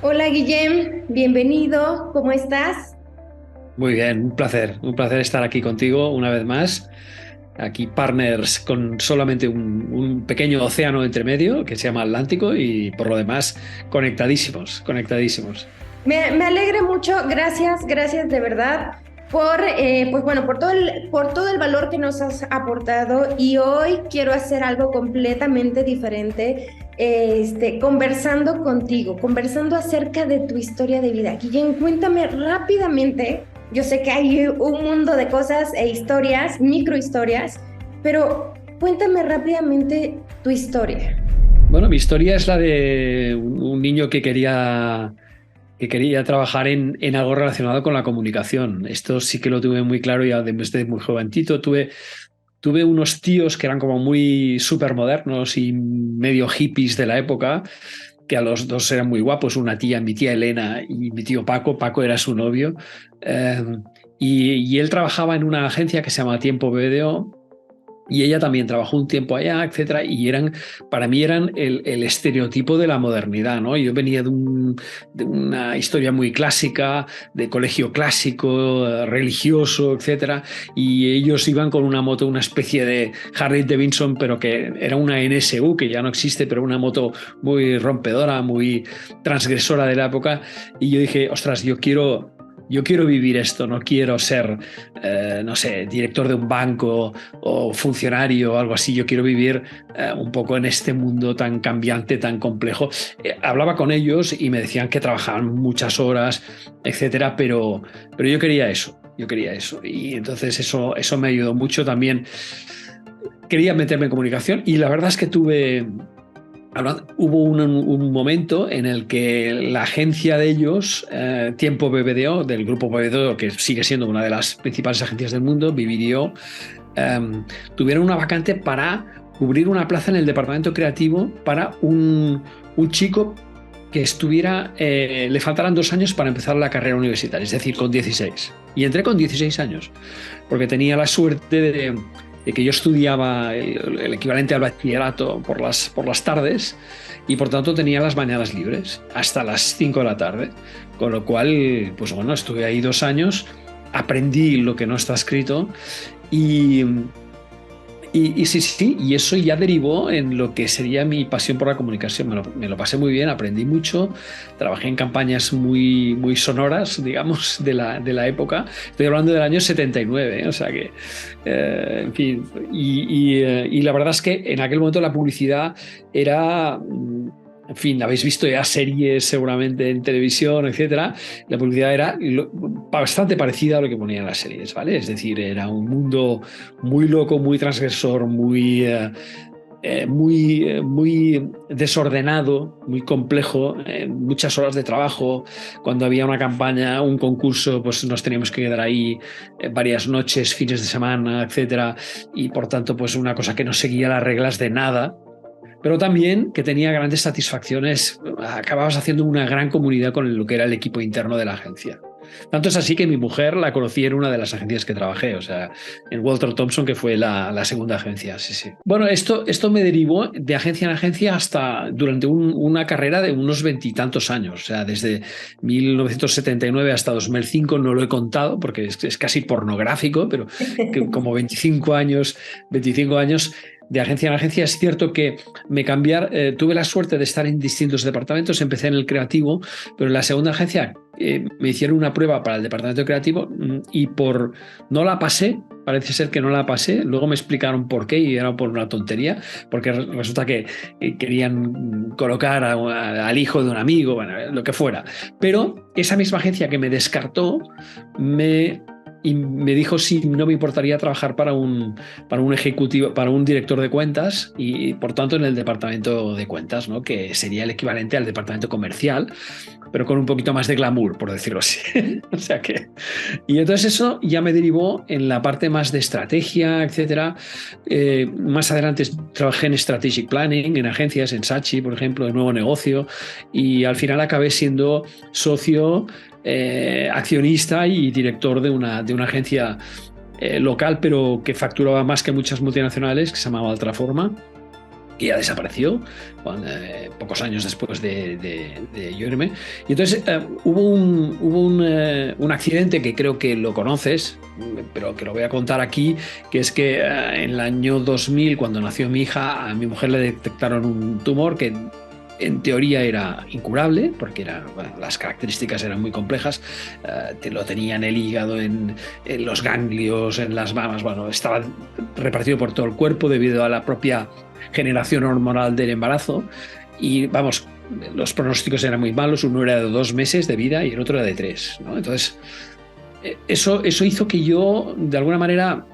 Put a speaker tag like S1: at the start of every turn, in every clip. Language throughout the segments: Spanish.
S1: Hola Guillem, bienvenido, ¿cómo estás?
S2: Muy bien, un placer estar aquí contigo una vez más. Aquí partners con solamente un pequeño océano entre medio que se llama Atlántico y por lo demás conectadísimos, conectadísimos.
S1: Me alegra mucho, gracias de verdad pues bueno, por todo el valor que nos has aportado y hoy quiero hacer algo completamente diferente, conversando contigo, conversando acerca de tu historia de vida. Guillem, cuéntame rápidamente, yo sé que hay un mundo de cosas e historias, microhistorias, pero cuéntame rápidamente tu historia.
S2: Bueno, mi historia es la de un niño que quería trabajar en algo relacionado con la comunicación. Esto sí que lo tuve muy claro ya desde muy jovencito. Tuve unos tíos que eran como muy súper modernos y medio hippies de la época, que a los dos eran muy guapos, una tía, mi tía Elena y mi tío Paco. Paco era su novio. Eh, y él trabajaba en una agencia que se llama Tiempo BDO y ella también trabajó un tiempo allá, etcétera, y para mí eran el estereotipo de la modernidad, ¿no? Yo venía de una historia muy clásica, de colegio clásico, religioso, etcétera, y ellos iban con una moto, una especie de Harley Davidson, pero que era una NSU, que ya no existe, pero una moto muy rompedora, muy transgresora de la época, y yo dije, ostras, yo quiero vivir esto, no quiero ser, no sé, director de un banco o funcionario o algo así. Yo quiero vivir un poco en este mundo tan cambiante, tan complejo. Hablaba con ellos y me decían que trabajaban muchas horas, etcétera, pero yo quería eso. Yo quería eso. Y entonces eso me ayudó mucho también. Quería meterme en comunicación y la verdad es que hubo un momento en el que la agencia de ellos, Tiempo BBDO, del grupo BBDO, que sigue siendo una de las principales agencias del mundo, BBDO, tuvieron una vacante para cubrir una plaza en el departamento creativo para un chico que le faltaran 2 años para empezar la carrera universitaria, es decir, con 16. Y entré con 16 años, porque tenía la suerte de que yo estudiaba el equivalente al bachillerato por las tardes y por tanto tenía las mañanas libres hasta las 5 de la tarde. Con lo cual, pues bueno, estuve ahí 2 años, aprendí lo que no está escrito y, y sí, sí, y eso ya derivó en lo que sería mi pasión por la comunicación. Me lo pasé muy bien, aprendí mucho, trabajé en campañas muy sonoras, digamos, de la época. Estoy hablando del año 79, ¿eh? O sea que, en fin, y la verdad es que en aquel momento la publicidad era... En fin, habéis visto ya series seguramente en televisión, etcétera. La publicidad era bastante parecida a lo que ponían las series, ¿vale? Es decir, era un mundo muy loco, muy transgresor, muy desordenado, muy complejo, muchas horas de trabajo. Cuando había una campaña, un concurso, pues nos teníamos que quedar ahí varias noches, fines de semana, etcétera. Y por tanto, pues una cosa que no seguía las reglas de nada, pero también que tenía grandes satisfacciones. Acababas haciendo una gran comunidad con lo que era el equipo interno de la agencia. Tanto es así que mi mujer la conocí en una de las agencias que trabajé, o sea, en Walter Thompson, que fue la segunda agencia. Sí, sí. Bueno, esto me derivó de agencia en agencia hasta durante una carrera de unos veintitantos años, o sea, desde 1979 hasta 2005, no lo he contado porque es casi pornográfico, pero que como 25 años de agencia en agencia. Es cierto que tuve la suerte de estar en distintos departamentos, empecé en el creativo, pero en la segunda agencia me hicieron una prueba para el departamento creativo y no la pasé. Parece ser que no la pasé, luego me explicaron por qué y era por una tontería, porque resulta que querían colocar al hijo de un amigo, bueno, lo que fuera. Pero esa misma agencia que me descartó me y me dijo si no me importaría trabajar para un ejecutivo, para un director de cuentas y por tanto en el departamento de cuentas, ¿no? Que sería el equivalente al departamento comercial, pero con un poquito más de glamour, por decirlo así. O sea que, y entonces eso ya me derivó en la parte más de estrategia, etcétera. Más adelante trabajé en strategic planning, en agencias, en Sachi, por ejemplo, de nuevo negocio, y al final acabé siendo socio, accionista y director de una agencia local, pero que facturaba más que muchas multinacionales, que se llamaba Altraforma. que ya desapareció pocos años después de yo irme. Y entonces hubo un accidente que creo que lo conoces, pero que lo voy a contar aquí, que es que en el año 2000, cuando nació mi hija, a mi mujer le detectaron un tumor que en teoría era incurable, porque las características eran muy complejas. Lo tenía en el hígado, en los ganglios, en las mamas. Bueno, estaba repartido por todo el cuerpo debido a la propia generación hormonal del embarazo. Y vamos, los pronósticos eran muy malos. Uno era de 2 meses de vida y el otro era de 3, ¿no? Entonces, eso hizo que yo, de alguna manera,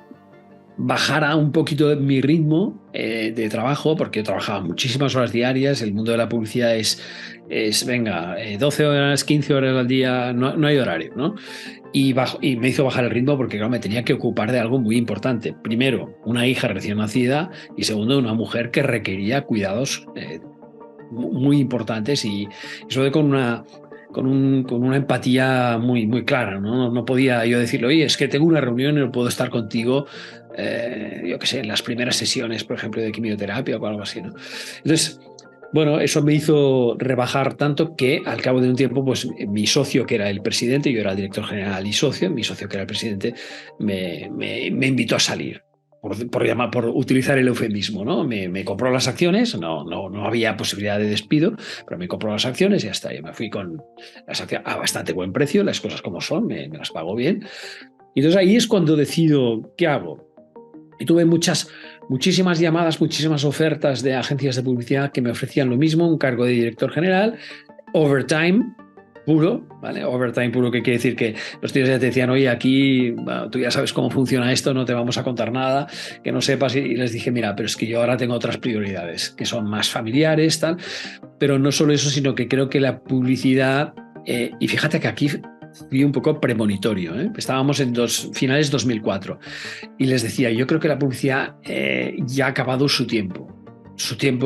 S2: bajara un poquito mi ritmo de trabajo, porque yo trabajaba muchísimas horas diarias. El mundo de la publicidad es 12 horas, 15 horas al día, no hay horario, ¿no? Y me hizo bajar el ritmo porque, claro, me tenía que ocupar de algo muy importante. Primero, una hija recién nacida, y segundo, una mujer que requería cuidados muy importantes y sobre todo con una empatía muy, muy clara, ¿no? No podía yo decirle, oye, es que tengo una reunión y no puedo estar contigo, yo qué sé, en las primeras sesiones, por ejemplo, de quimioterapia o algo así, ¿no? Entonces, bueno, eso me hizo rebajar tanto que al cabo de un tiempo, pues mi socio, que era el presidente, yo era el director general y socio, mi socio, que era el presidente, me invitó a salir. Por utilizar el eufemismo, ¿no? Me compró las acciones, no había posibilidad de despido, pero me compró las acciones y hasta ahí. Me fui con las acciones a bastante buen precio, las cosas como son, me las pagó bien. Y entonces ahí es cuando decido, ¿qué hago? Y tuve muchísimas llamadas, muchísimas ofertas de agencias de publicidad que me ofrecían lo mismo, un cargo de director general, overtime puro, ¿vale? Overtime puro, que quiere decir que los tíos ya te decían, oye, aquí bueno, tú ya sabes cómo funciona esto, no te vamos a contar nada que no sepas. Y les dije, mira, pero es que yo ahora tengo otras prioridades que son más familiares, tal. Pero no solo eso, sino que creo que la publicidad, y fíjate que aquí fui un poco premonitorio, ¿eh? Estábamos en finales 2004 y les decía, yo creo que la publicidad ya ha acabado su tiempo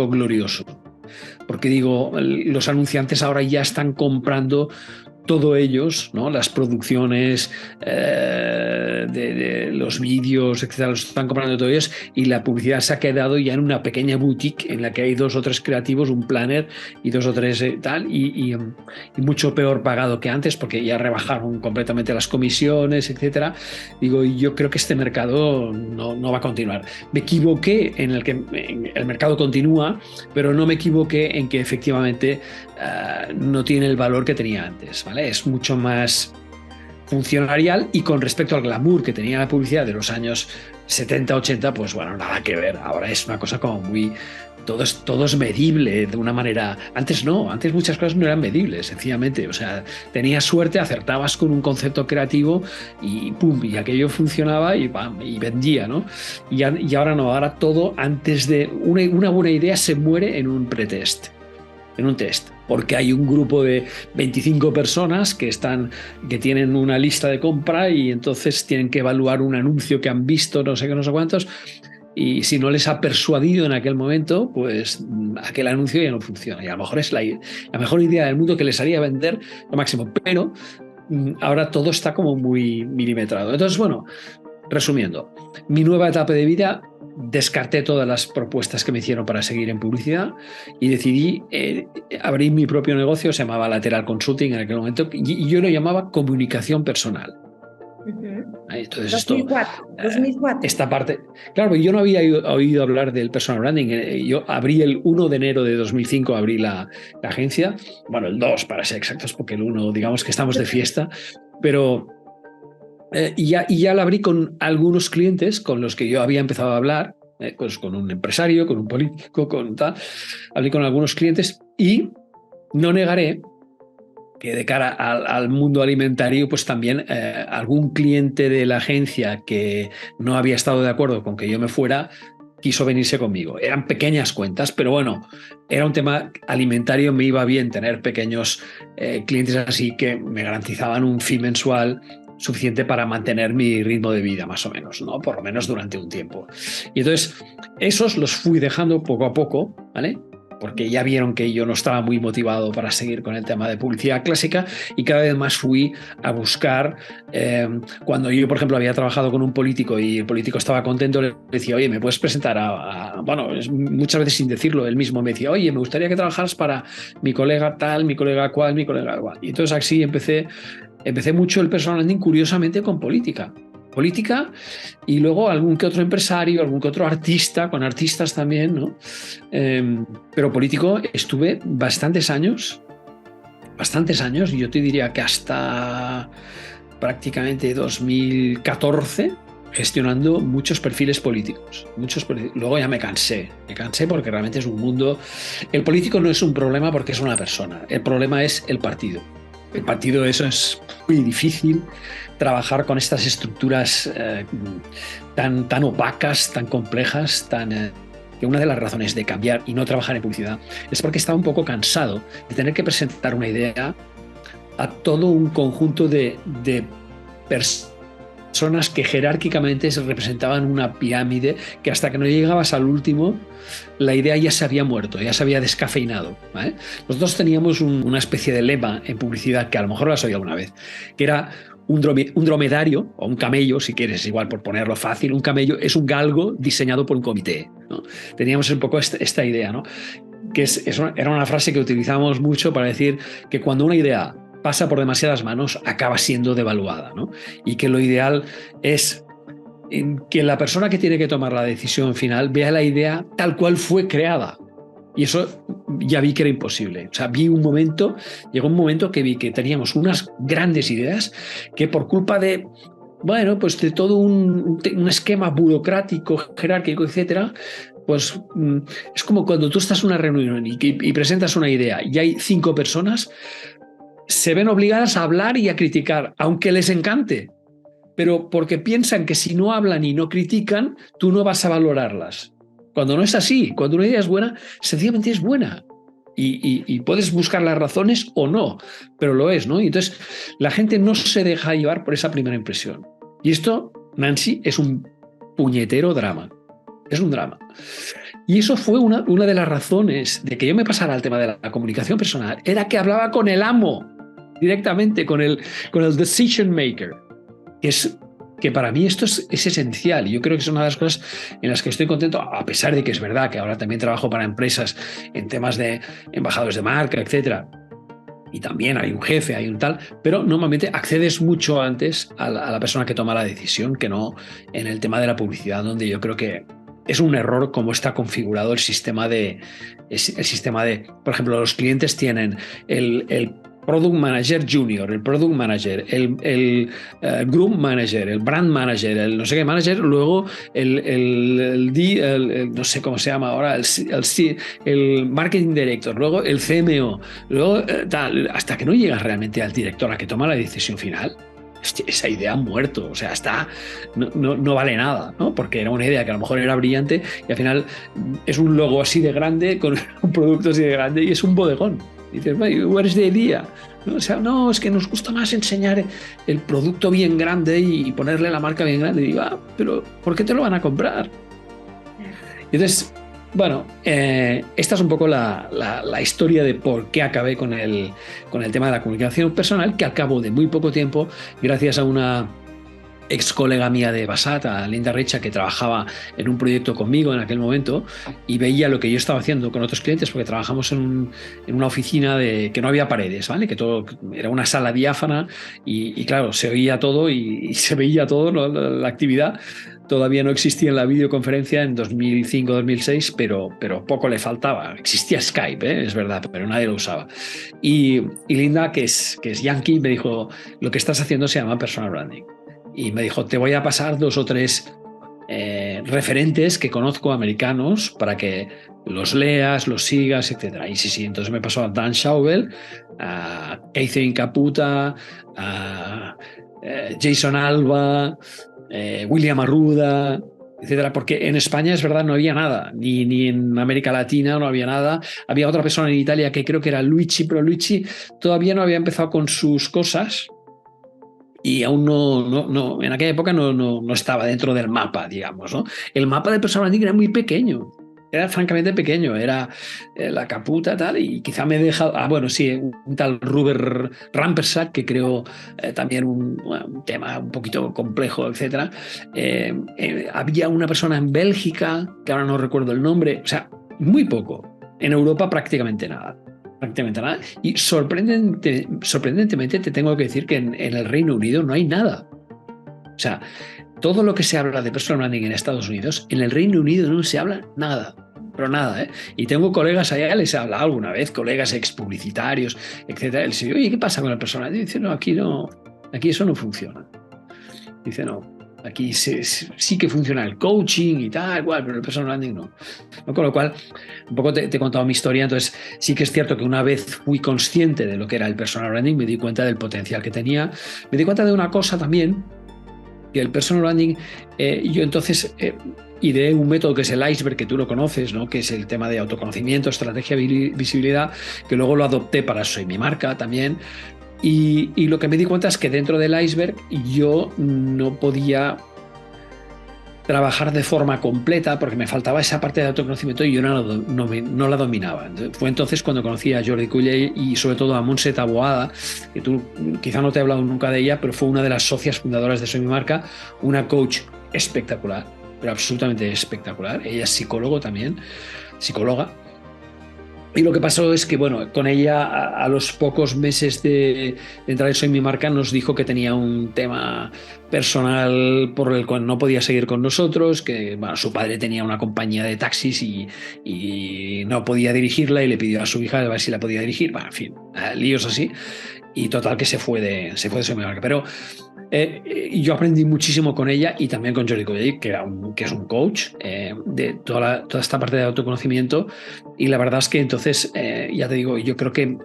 S2: glorioso. Porque digo, los anunciantes ahora ya están comprando todo ellos, ¿no? Las producciones de los vídeos, etcétera, los están comprando todos ellos, y la publicidad se ha quedado ya en una pequeña boutique en la que hay 2 o 3 creativos, un planner y 2 o 3 tal, y mucho peor pagado que antes, porque ya rebajaron completamente las comisiones, etcétera. Digo, yo creo que este mercado no va a continuar. Me equivoqué en el que el mercado continúa, pero no me equivoqué en que efectivamente no tiene el valor que tenía antes, ¿vale? Es mucho más funcionarial, y con respecto al glamour que tenía la publicidad de los años 70, 80, pues bueno, nada que ver. Ahora es una cosa como muy... Todo es medible de una manera... Antes no, antes muchas cosas no eran medibles, sencillamente. O sea, tenías suerte, acertabas con un concepto creativo y pum, y aquello funcionaba y pam, y vendía, ¿no? Y ahora no, ahora todo antes de... Una buena idea se muere en un pretest, en un test, porque hay un grupo de 25 personas que tienen una lista de compra y entonces tienen que evaluar un anuncio que han visto, no sé qué, no sé cuántos, y si no les ha persuadido en aquel momento, pues aquel anuncio ya no funciona. Y a lo mejor es la mejor idea del mundo que les haría vender lo máximo, pero ahora todo está como muy milimetrado. Entonces, bueno, resumiendo, mi nueva etapa de vida, descarté todas las propuestas que me hicieron para seguir en publicidad y decidí abrir mi propio negocio. Se llamaba Lateral Consulting en aquel momento, y yo lo llamaba comunicación personal. Entonces
S1: 2004.
S2: Esta parte, claro, yo no había oído hablar del personal branding. Yo abrí el 1 de enero de 2005, abrí la agencia, bueno, el 2 para ser exactos, porque el 1 digamos que estamos de fiesta, pero y ya la abrí con algunos clientes con los que yo había empezado a hablar, pues con un empresario, con un político, con tal. Hablé con algunos clientes y no negaré que de cara al mundo alimentario, pues también algún cliente de la agencia que no había estado de acuerdo con que yo me fuera, quiso venirse conmigo. Eran pequeñas cuentas, pero bueno, era un tema alimentario, me iba bien tener pequeños clientes así que me garantizaban un fee mensual suficiente para mantener mi ritmo de vida, más o menos, ¿no? Por lo menos durante un tiempo. Y entonces, esos los fui dejando poco a poco, ¿vale? porque ya vieron que yo no estaba muy motivado para seguir con el tema de publicidad clásica y cada vez más fui a buscar, cuando yo, por ejemplo, había trabajado con un político y el político estaba contento, le decía, oye, ¿me puedes presentar bueno, muchas veces sin decirlo, él mismo me decía, oye, me gustaría que trabajaras para mi colega tal, mi colega cual, mi colega cual. Y entonces así empecé mucho el personal branding, curiosamente, con política y luego algún que otro empresario, algún que otro artista, con artistas también, ¿no? Pero político estuve bastantes años, y yo te diría que hasta prácticamente 2014 gestionando muchos perfiles políticos. Luego ya me cansé porque realmente es un mundo. El político no es un problema porque es una persona, el problema es el partido. El partido, eso es muy difícil, trabajar con estas estructuras tan opacas, tan complejas, que una de las razones de cambiar y no trabajar en publicidad es porque estaba un poco cansado de tener que presentar una idea a todo un conjunto de personas que jerárquicamente se representaban una pirámide que hasta que no llegabas al último la idea ya se había muerto, ya se había descafeinado, ¿vale? Nosotros teníamos una especie de lema en publicidad que a lo mejor lo has oído alguna vez, que era un dromedario o un camello, si quieres, igual por ponerlo fácil, un camello es un galgo diseñado por un comité, ¿no? Teníamos un poco esta idea, ¿no? Que era una frase que utilizábamos mucho para decir que cuando una idea pasa por demasiadas manos acaba siendo devaluada, ¿no? Y que lo ideal es que la persona que tiene que tomar la decisión final vea la idea tal cual fue creada. Y eso ya vi que era imposible. O sea, llegó un momento que vi que teníamos unas grandes ideas que por culpa de, bueno, pues de todo un esquema burocrático, jerárquico, etcétera, pues es como cuando tú estás en una reunión y presentas una idea y hay 5 personas, se ven obligadas a hablar y a criticar, aunque les encante, pero porque piensan que si no hablan y no critican, tú no vas a valorarlas. Cuando no es así, cuando una idea es buena, sencillamente es buena. Y puedes buscar las razones o no, pero lo es, ¿no? Y entonces la gente no se deja llevar por esa primera impresión. Y esto, Nancy, es un puñetero drama. Es un drama. Y eso fue una de las razones de que yo me pasara al tema de la comunicación personal, era que hablaba con el amo directamente, con el decision maker, que para mí esto es esencial. Y yo creo que es una de las cosas en las que estoy contento, a pesar de que es verdad que ahora también trabajo para empresas en temas de embajadores de marca, etcétera. Y también hay un jefe, hay un tal, pero normalmente accedes mucho antes a la persona que toma la decisión que no en el tema de la publicidad, donde yo creo que es un error cómo está configurado el sistema de, por ejemplo, los clientes tienen el Product Manager Junior, el Product Manager, el Group Manager, el Brand Manager, el no sé qué Manager, luego el no sé cómo se llama ahora, el Marketing Director, luego el CMO, luego tal, hasta que no llegas realmente al director a que toma la decisión final. Esa idea ha muerto, o sea, no vale nada, ¿no? Porque era una idea que a lo mejor era brillante y al final es un logo así de grande con un producto así de grande y es un bodegón. Y dices, where is the idea? ¿No? O sea, no, es que nos gusta más enseñar el producto bien grande y ponerle la marca bien grande. Y digo, pero ¿por qué te lo van a comprar? Y entonces, bueno, esta es un poco la historia de por qué acabé con el tema de la comunicación personal, que al cabo de muy poco tiempo, gracias a una ex colega mía de Basat, a Linda Richa, que trabajaba en un proyecto conmigo en aquel momento y veía lo que yo estaba haciendo con otros clientes, porque trabajamos en una oficina que no había paredes, ¿vale? Que todo era una sala diáfana y claro, se oía todo y se veía todo, ¿no? La actividad. Todavía no existía en la videoconferencia en 2005-2006, pero poco le faltaba. Existía Skype, es verdad, pero nadie lo usaba. Y Linda, que es yankee, me dijo, lo que estás haciendo se llama personal branding. Y me dijo, te voy a pasar 2 o 3 referentes que conozco americanos para que los leas, los sigas, etc. Y sí, entonces me pasó a Dan Schauble, a Catherine Caputa, a Jason Alba, William Arruda, etcétera, porque en España es verdad no había nada, ni en América Latina no había nada. Había otra persona en Italia que creo que era Luigi, pero Luigi todavía no había empezado con sus cosas y aún no en aquella época no estaba dentro del mapa, digamos, ¿no? El mapa de personal branding era muy pequeño. era francamente pequeño, era la caputa tal, y quizá me he dejado, bueno, sí, un tal Ruber Rampersack que creó también un tema un poquito complejo, etcétera. Había una persona en Bélgica, que ahora no recuerdo el nombre, o sea, muy poco. En Europa prácticamente nada. Prácticamente nada. Y sorprendentemente te tengo que decir que en el Reino Unido no hay nada. O sea, todo lo que se habla de personal branding en Estados Unidos, en el Reino Unido no se habla nada, pero nada, ¿eh? Y tengo colegas allá, les he hablado alguna vez, colegas expublicitarios, etcétera. Les digo, oye, ¿qué pasa con el personal? Y dice, no, aquí eso no funciona. Dice, no, aquí sí que funciona el coaching y tal, igual, pero el personal branding no. Con lo cual, un poco te he contado mi historia, entonces sí que es cierto que una vez fui consciente de lo que era el personal branding, me di cuenta del potencial que tenía, me di cuenta de una cosa también, que el personal branding, yo entonces ideé un método que es el iceberg, que tú lo conoces, ¿no? Que es el tema de autoconocimiento, estrategia, visibilidad, que luego lo adopté para Soy Mi Marca también. Y lo que me di cuenta es que dentro del iceberg yo no podía trabajar de forma completa porque me faltaba esa parte de autoconocimiento y yo no la dominaba. Fue entonces cuando conocí a Jordi Cullell y sobre todo a Montse Taboada, que tú quizá no te he hablado nunca de ella, pero fue una de las socias fundadoras de Soy Mi Marca, una coach espectacular, pero absolutamente espectacular. Ella es psicóloga. Y lo que pasó es que, bueno, con ella a los pocos meses de entrar en Soy Mi Marca nos dijo que tenía un tema personal por el cual no podía seguir con nosotros, que bueno, su padre tenía una compañía de taxis y no podía dirigirla y le pidió a su hija a ver si la podía dirigir. Bueno, en fin, líos así. Y total que se fue de Soy Mi Marca. Pero yo aprendí muchísimo con ella y también con Jordi Cullell, que es un coach de toda esta parte de autoconocimiento. Y la verdad es que entonces, ya te digo, yo creo que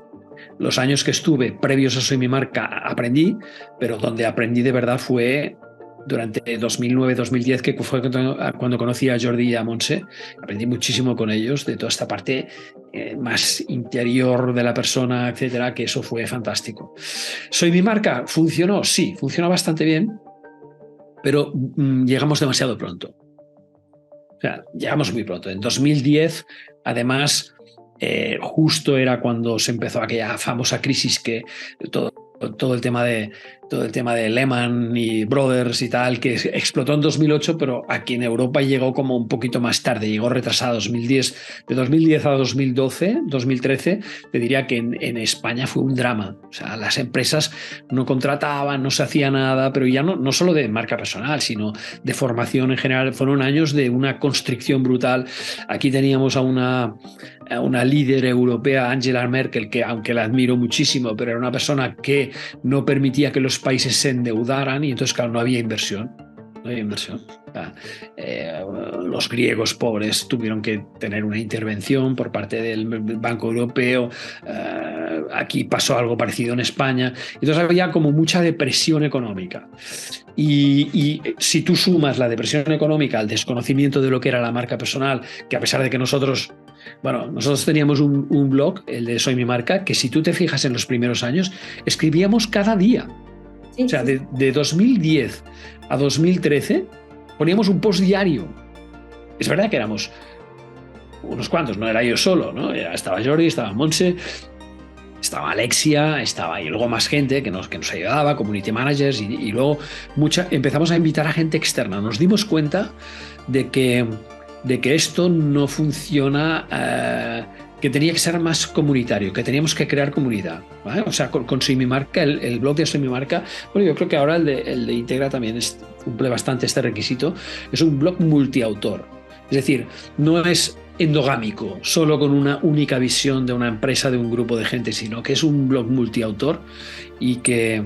S2: los años que estuve previos a Soy Mi Marca aprendí, pero donde aprendí de verdad fue durante 2009-2010, que fue cuando conocí a Jordi y a Montse. Aprendí muchísimo con ellos de toda esta parte más interior de la persona, etcétera, que eso fue fantástico. Soy Mi Marca, ¿funcionó? Sí, funcionó bastante bien, pero llegamos demasiado pronto. O sea, llegamos muy pronto. En 2010, además, justo era cuando se empezó aquella famosa crisis que todo el tema de Lehman y Brothers y tal, que explotó en 2008, pero aquí en Europa llegó como un poquito más tarde, llegó retrasada 2010. De 2010 a 2012, 2013, te diría que en España fue un drama. O sea, las empresas no contrataban, no se hacía nada, pero ya no solo de marca personal, sino de formación en general. Fueron años de una constricción brutal. Aquí teníamos a una líder europea, Angela Merkel, que aunque la admiro muchísimo, pero era una persona que no permitía que los países se endeudaran y entonces, claro, no había inversión. Los griegos pobres tuvieron que tener una intervención por parte del Banco Europeo. Aquí pasó algo parecido en España. Entonces había como mucha depresión económica. Y si tú sumas la depresión económica al desconocimiento de lo que era la marca personal, que a pesar de que nosotros teníamos un blog, el de Soy Mi Marca, que si tú te fijas en los primeros años, escribíamos cada día. Sí, o sea, sí. De 2010 a 2013 poníamos un post diario. Es verdad que éramos unos cuantos, no era yo solo, ¿no? Estaba Jordi, estaba Montse, estaba Alexia, y luego más gente que nos ayudaba, community managers, y luego empezamos a invitar a gente externa. Nos dimos cuenta de que esto no funciona, que tenía que ser más comunitario, que teníamos que crear comunidad, ¿vale? O sea, con Soy Mi Marca, el blog de Soy Mi Marca, bueno, yo creo que ahora el de Integra también cumple bastante este requisito. Es un blog multiautor, es decir, no es endogámico, solo con una única visión de una empresa, de un grupo de gente, sino que es un blog multiautor y que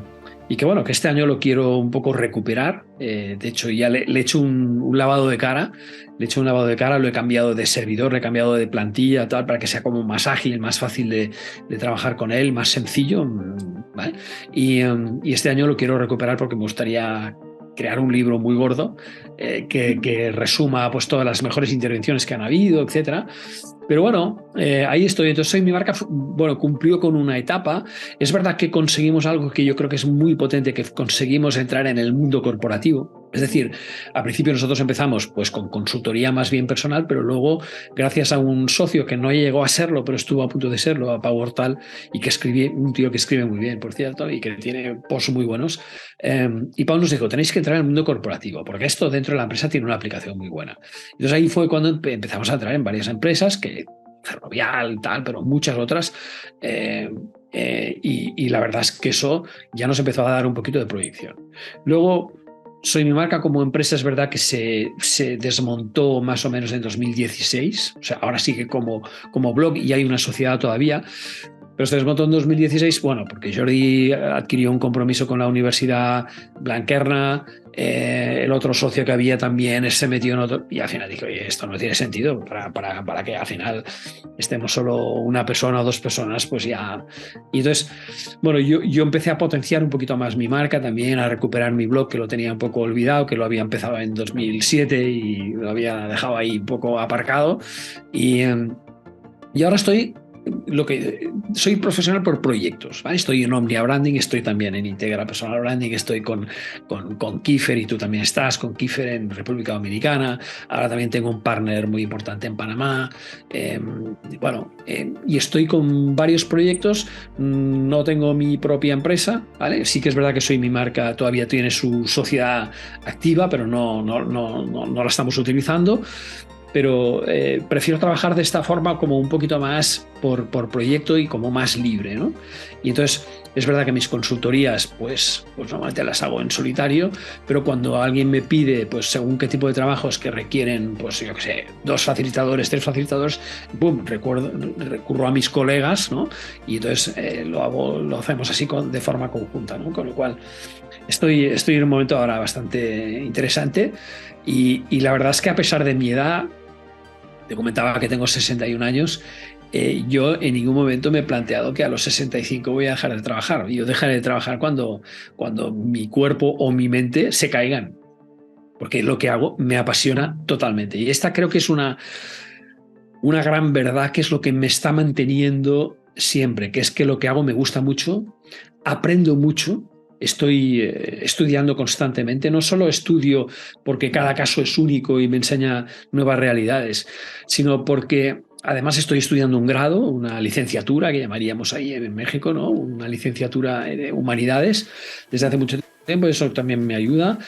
S2: bueno, que este año lo quiero un poco recuperar. De hecho, ya le he hecho un lavado de cara. Lo he cambiado de servidor, lo he cambiado de plantilla, tal, para que sea como más ágil, más fácil de trabajar con él, más sencillo, ¿vale? Y este año lo quiero recuperar porque me gustaría crear un libro muy gordo que resuma pues todas las mejores intervenciones que han habido, etcétera. Pero bueno, ahí estoy. Entonces Soy Mi Marca, bueno, cumplió con una etapa. Es verdad que conseguimos algo que yo creo que es muy potente, que conseguimos entrar en el mundo corporativo. Es decir, al principio nosotros empezamos pues con consultoría más bien personal, pero luego, gracias a un socio que no llegó a serlo, pero estuvo a punto de serlo, a Pau Hortal, y que un tío que escribe muy bien, por cierto, y que tiene posts muy buenos, y Pau nos dijo, tenéis que entrar en el mundo corporativo, porque esto dentro de la empresa tiene una aplicación muy buena. Entonces ahí fue cuando empezamos a entrar en varias empresas, que Ferrovial, tal, pero muchas otras, y la verdad es que eso ya nos empezó a dar un poquito de proyección. Luego, Soy Mi Marca como empresa es verdad que se desmontó más o menos en 2016, o sea, ahora sigue como blog y hay una sociedad todavía, pero se desmontó en 2016, bueno, porque Jordi adquirió un compromiso con la Universidad Blanquerna, el otro socio que había también se metió en otro, y al final dije, oye, esto no tiene sentido, para que al final estemos solo una persona o dos personas, pues ya. Y entonces, bueno, yo empecé a potenciar un poquito más mi marca también, a recuperar mi blog, que lo tenía un poco olvidado, que lo había empezado en 2007 y lo había dejado ahí un poco aparcado. Y ahora soy profesional por proyectos, ¿vale? Estoy en Omnia Branding, estoy también en Integra Personal Branding, estoy con Kiefer, y tú también estás con Kiefer en República Dominicana. Ahora también tengo un partner muy importante en Panamá. Y estoy con varios proyectos. No tengo mi propia empresa, ¿vale? Sí que es verdad que Soy Mi Marca todavía tiene su sociedad activa, pero no la estamos utilizando. Pero prefiero trabajar de esta forma como un poquito más por proyecto y como más libre, ¿no? Y entonces es verdad que mis consultorías pues normalmente las hago en solitario, pero cuando alguien me pide pues según qué tipo de trabajos que requieren pues yo qué sé, 2 facilitadores, 3 facilitadores, boom, recurro a mis colegas, ¿no? Y entonces lo hacemos así de forma conjunta, ¿no? Con lo cual estoy en un momento ahora bastante interesante y la verdad es que a pesar de mi edad, te comentaba que tengo 61 años, yo en ningún momento me he planteado que a los 65 voy a dejar de trabajar. Yo dejaré de trabajar cuando mi cuerpo o mi mente se caigan, porque lo que hago me apasiona totalmente. Y esta creo que es una gran verdad, que es lo que me está manteniendo siempre, que es que lo que hago me gusta mucho, aprendo mucho. Estoy estudiando constantemente, no solo estudio porque cada caso es único y me enseña nuevas realidades, sino porque además estoy estudiando un grado, una licenciatura que llamaríamos ahí en México, ¿no? Una licenciatura de humanidades desde hace mucho tiempo, eso también me ayuda.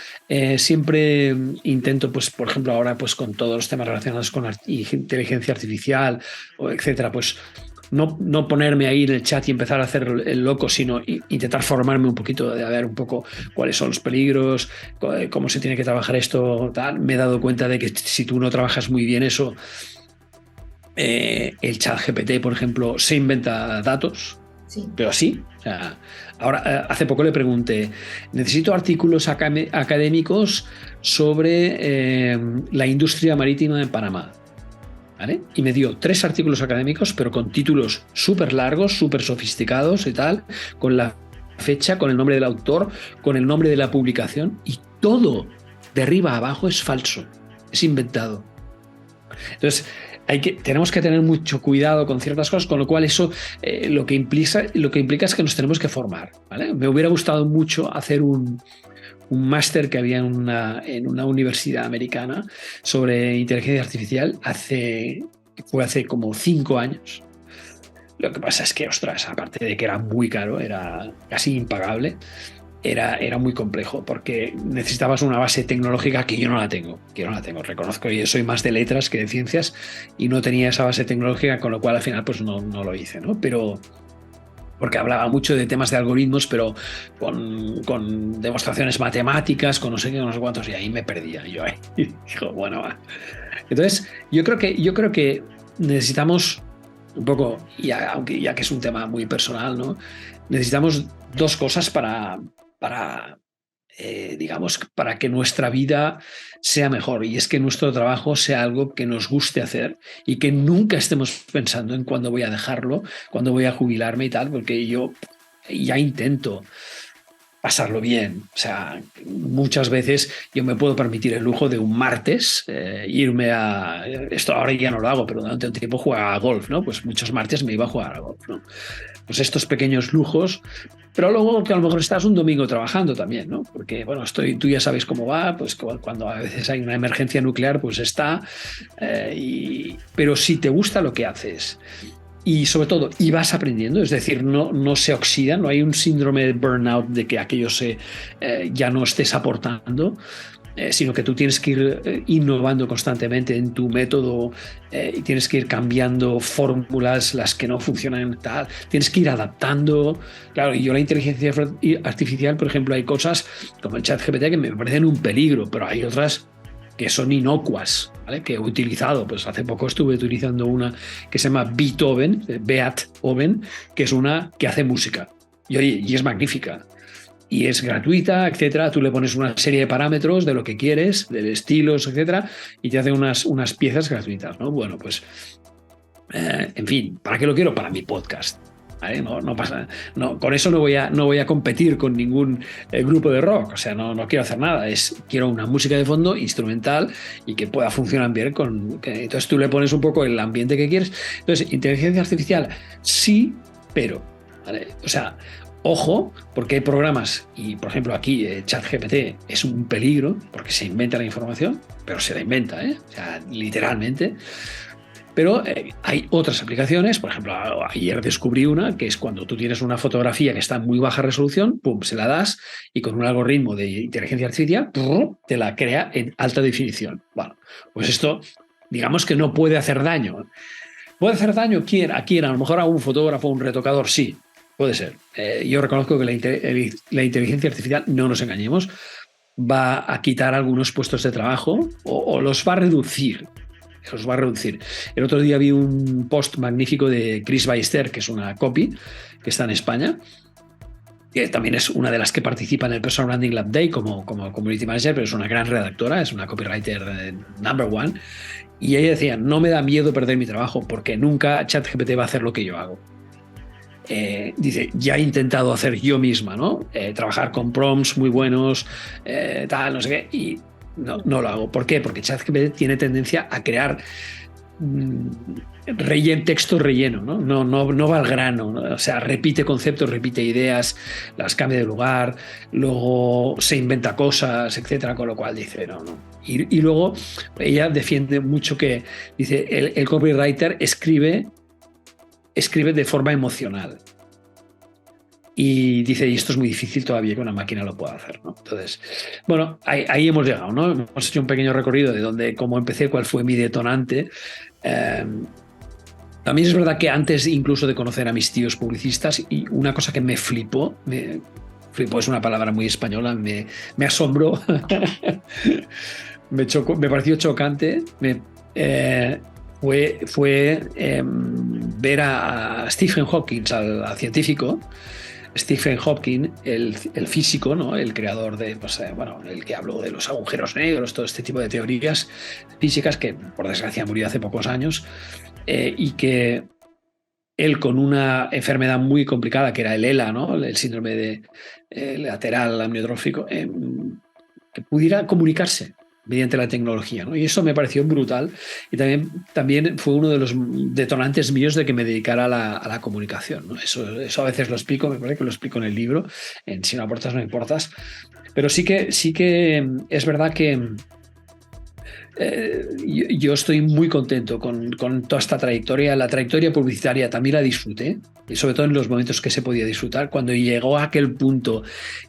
S2: Siempre intento, pues, por ejemplo, ahora pues con todos los temas relacionados con inteligencia artificial, etcétera, pues no ponerme ahí en el chat y empezar a hacer el loco, sino intentar formarme un poquito, de ver un poco cuáles son los peligros, cómo se tiene que trabajar esto, tal. Me he dado cuenta de que si tú no trabajas muy bien eso, el chat GPT, por ejemplo, se inventa datos, sí. Pero así. O sea, ahora, hace poco le pregunté, necesito artículos académicos sobre la industria marítima en Panamá. ¿Vale? Y me dio 3 artículos académicos, pero con títulos súper largos, súper sofisticados y tal, con la fecha, con el nombre del autor, con el nombre de la publicación, y todo de arriba a abajo es falso, es inventado. Entonces, tenemos que tener mucho cuidado con ciertas cosas, con lo cual eso lo que implica es que nos tenemos que formar, ¿vale? Me hubiera gustado mucho hacer un máster que había en una universidad americana sobre inteligencia artificial fue hace como 5 años. Lo que pasa es que, ostras, aparte de que era muy caro, era casi impagable, era muy complejo porque necesitabas una base tecnológica que yo no la tengo. Reconozco que yo soy más de letras que de ciencias y no tenía esa base tecnológica, con lo cual al final pues no lo hice, ¿no? Pero porque hablaba mucho de temas de algoritmos, pero con demostraciones matemáticas, con no sé qué, no sé cuántos, y ahí me perdía. Yo ahí digo, bueno, va. Entonces, yo creo que necesitamos un poco, aunque ya que es un tema muy personal, ¿no? Necesitamos 2 cosas para que nuestra vida sea mejor, y es que nuestro trabajo sea algo que nos guste hacer y que nunca estemos pensando en cuándo voy a dejarlo, cuándo voy a jubilarme y tal, porque yo ya intento pasarlo bien. O sea, muchas veces yo me puedo permitir el lujo de un martes irme a... Esto ahora ya no lo hago, pero durante un tiempo jugaba a golf, ¿no? Pues muchos martes me iba a jugar a golf, ¿no? Pues estos pequeños lujos, pero luego que a lo mejor estás un domingo trabajando también, ¿no? Porque, bueno, tú ya sabes cómo va, pues cuando a veces hay una emergencia nuclear, pues está. Pero si te gusta lo que haces y sobre todo, y vas aprendiendo, es decir, no se oxida, no hay un síndrome de burnout de que aquello ya no estés aportando, sino que tú tienes que ir innovando constantemente en tu método y tienes que ir cambiando fórmulas, las que no funcionan, tal, tienes que ir adaptando. Claro, y yo la inteligencia artificial, por ejemplo, hay cosas como el ChatGPT que me parecen un peligro, pero hay otras que son inocuas, ¿vale? Que he utilizado. Pues hace poco estuve utilizando una que se llama Beethoven, que es una que hace música. Y es magnífica. Y es gratuita, etcétera. Tú le pones una serie de parámetros de lo que quieres, de estilos, etcétera, y te hace unas piezas gratuitas, ¿no? Bueno, pues, en fin, ¿para qué lo quiero? Para mi podcast. ¿Vale? No pasa, no, con eso no voy a competir con ningún grupo de rock, o sea, no quiero hacer nada, quiero una música de fondo instrumental y que pueda funcionar bien entonces tú le pones un poco el ambiente que quieres. Entonces, inteligencia artificial, sí, pero, ¿vale? O sea, ojo, porque hay programas, y por ejemplo aquí ChatGPT es un peligro, porque se inventa la información, pero se la inventa, o sea, literalmente. Pero hay otras aplicaciones, por ejemplo, ayer descubrí una que es cuando tú tienes una fotografía que está en muy baja resolución, pum, se la das y con un algoritmo de inteligencia artificial te la crea en alta definición. Bueno, pues esto, digamos que no puede hacer daño. ¿Puede hacer daño a quién? A lo mejor a un fotógrafo o un retocador, sí, puede ser. Yo reconozco que la inteligencia artificial, no nos engañemos, va a quitar algunos puestos de trabajo o los va a reducir. Los va a reducir. El otro día vi un post magnífico de Chris Ballester, que es una copy que está en España, que también es una de las que participa en el Personal Branding Lab Day como community manager, pero es una gran redactora, es una copywriter number one, y ella decía, no me da miedo perder mi trabajo porque nunca ChatGPT va a hacer lo que yo hago. Dice, ya he intentado hacer yo misma, ¿no? Trabajar con prompts muy buenos, tal, no sé qué, y no lo hago. ¿Por qué? Porque ChatGPT tiene tendencia a crear texto relleno, ¿no? No va al grano, ¿no? O sea, repite conceptos, repite ideas, las cambia de lugar, luego se inventa cosas, etcétera, con lo cual dice, no. Y luego ella defiende mucho que, dice, el copywriter escribe de forma emocional. Y dice, y esto es muy difícil todavía que una máquina lo pueda hacer, ¿no? Entonces, bueno, ahí hemos llegado, ¿no? Hemos hecho un pequeño recorrido de cómo empecé, cuál fue mi detonante. También es verdad que antes incluso de conocer a mis tíos publicistas, y una cosa que me flipó es una palabra muy española, me asombró, me pareció chocante, fue ver a Stephen Hawking, al científico, Stephen Hawking, el físico, ¿no? El creador de, el que habló de los agujeros negros, todo este tipo de teorías físicas que, por desgracia, murió hace pocos años, y que él, con una enfermedad muy complicada, que era el ELA, ¿no? El síndrome de lateral amniotrófico, que pudiera comunicarse mediante la tecnología, ¿no? Y eso me pareció brutal, y también fue uno de los detonantes míos de que me dedicara a la comunicación, ¿no? Eso a veces lo explico, me parece que lo explico en el libro, en Si no aportas, no importas, pero sí que es verdad que yo estoy muy contento con toda esta trayectoria. La trayectoria publicitaria también la disfruté, y sobre todo en los momentos que se podía disfrutar. Cuando llegó a aquel punto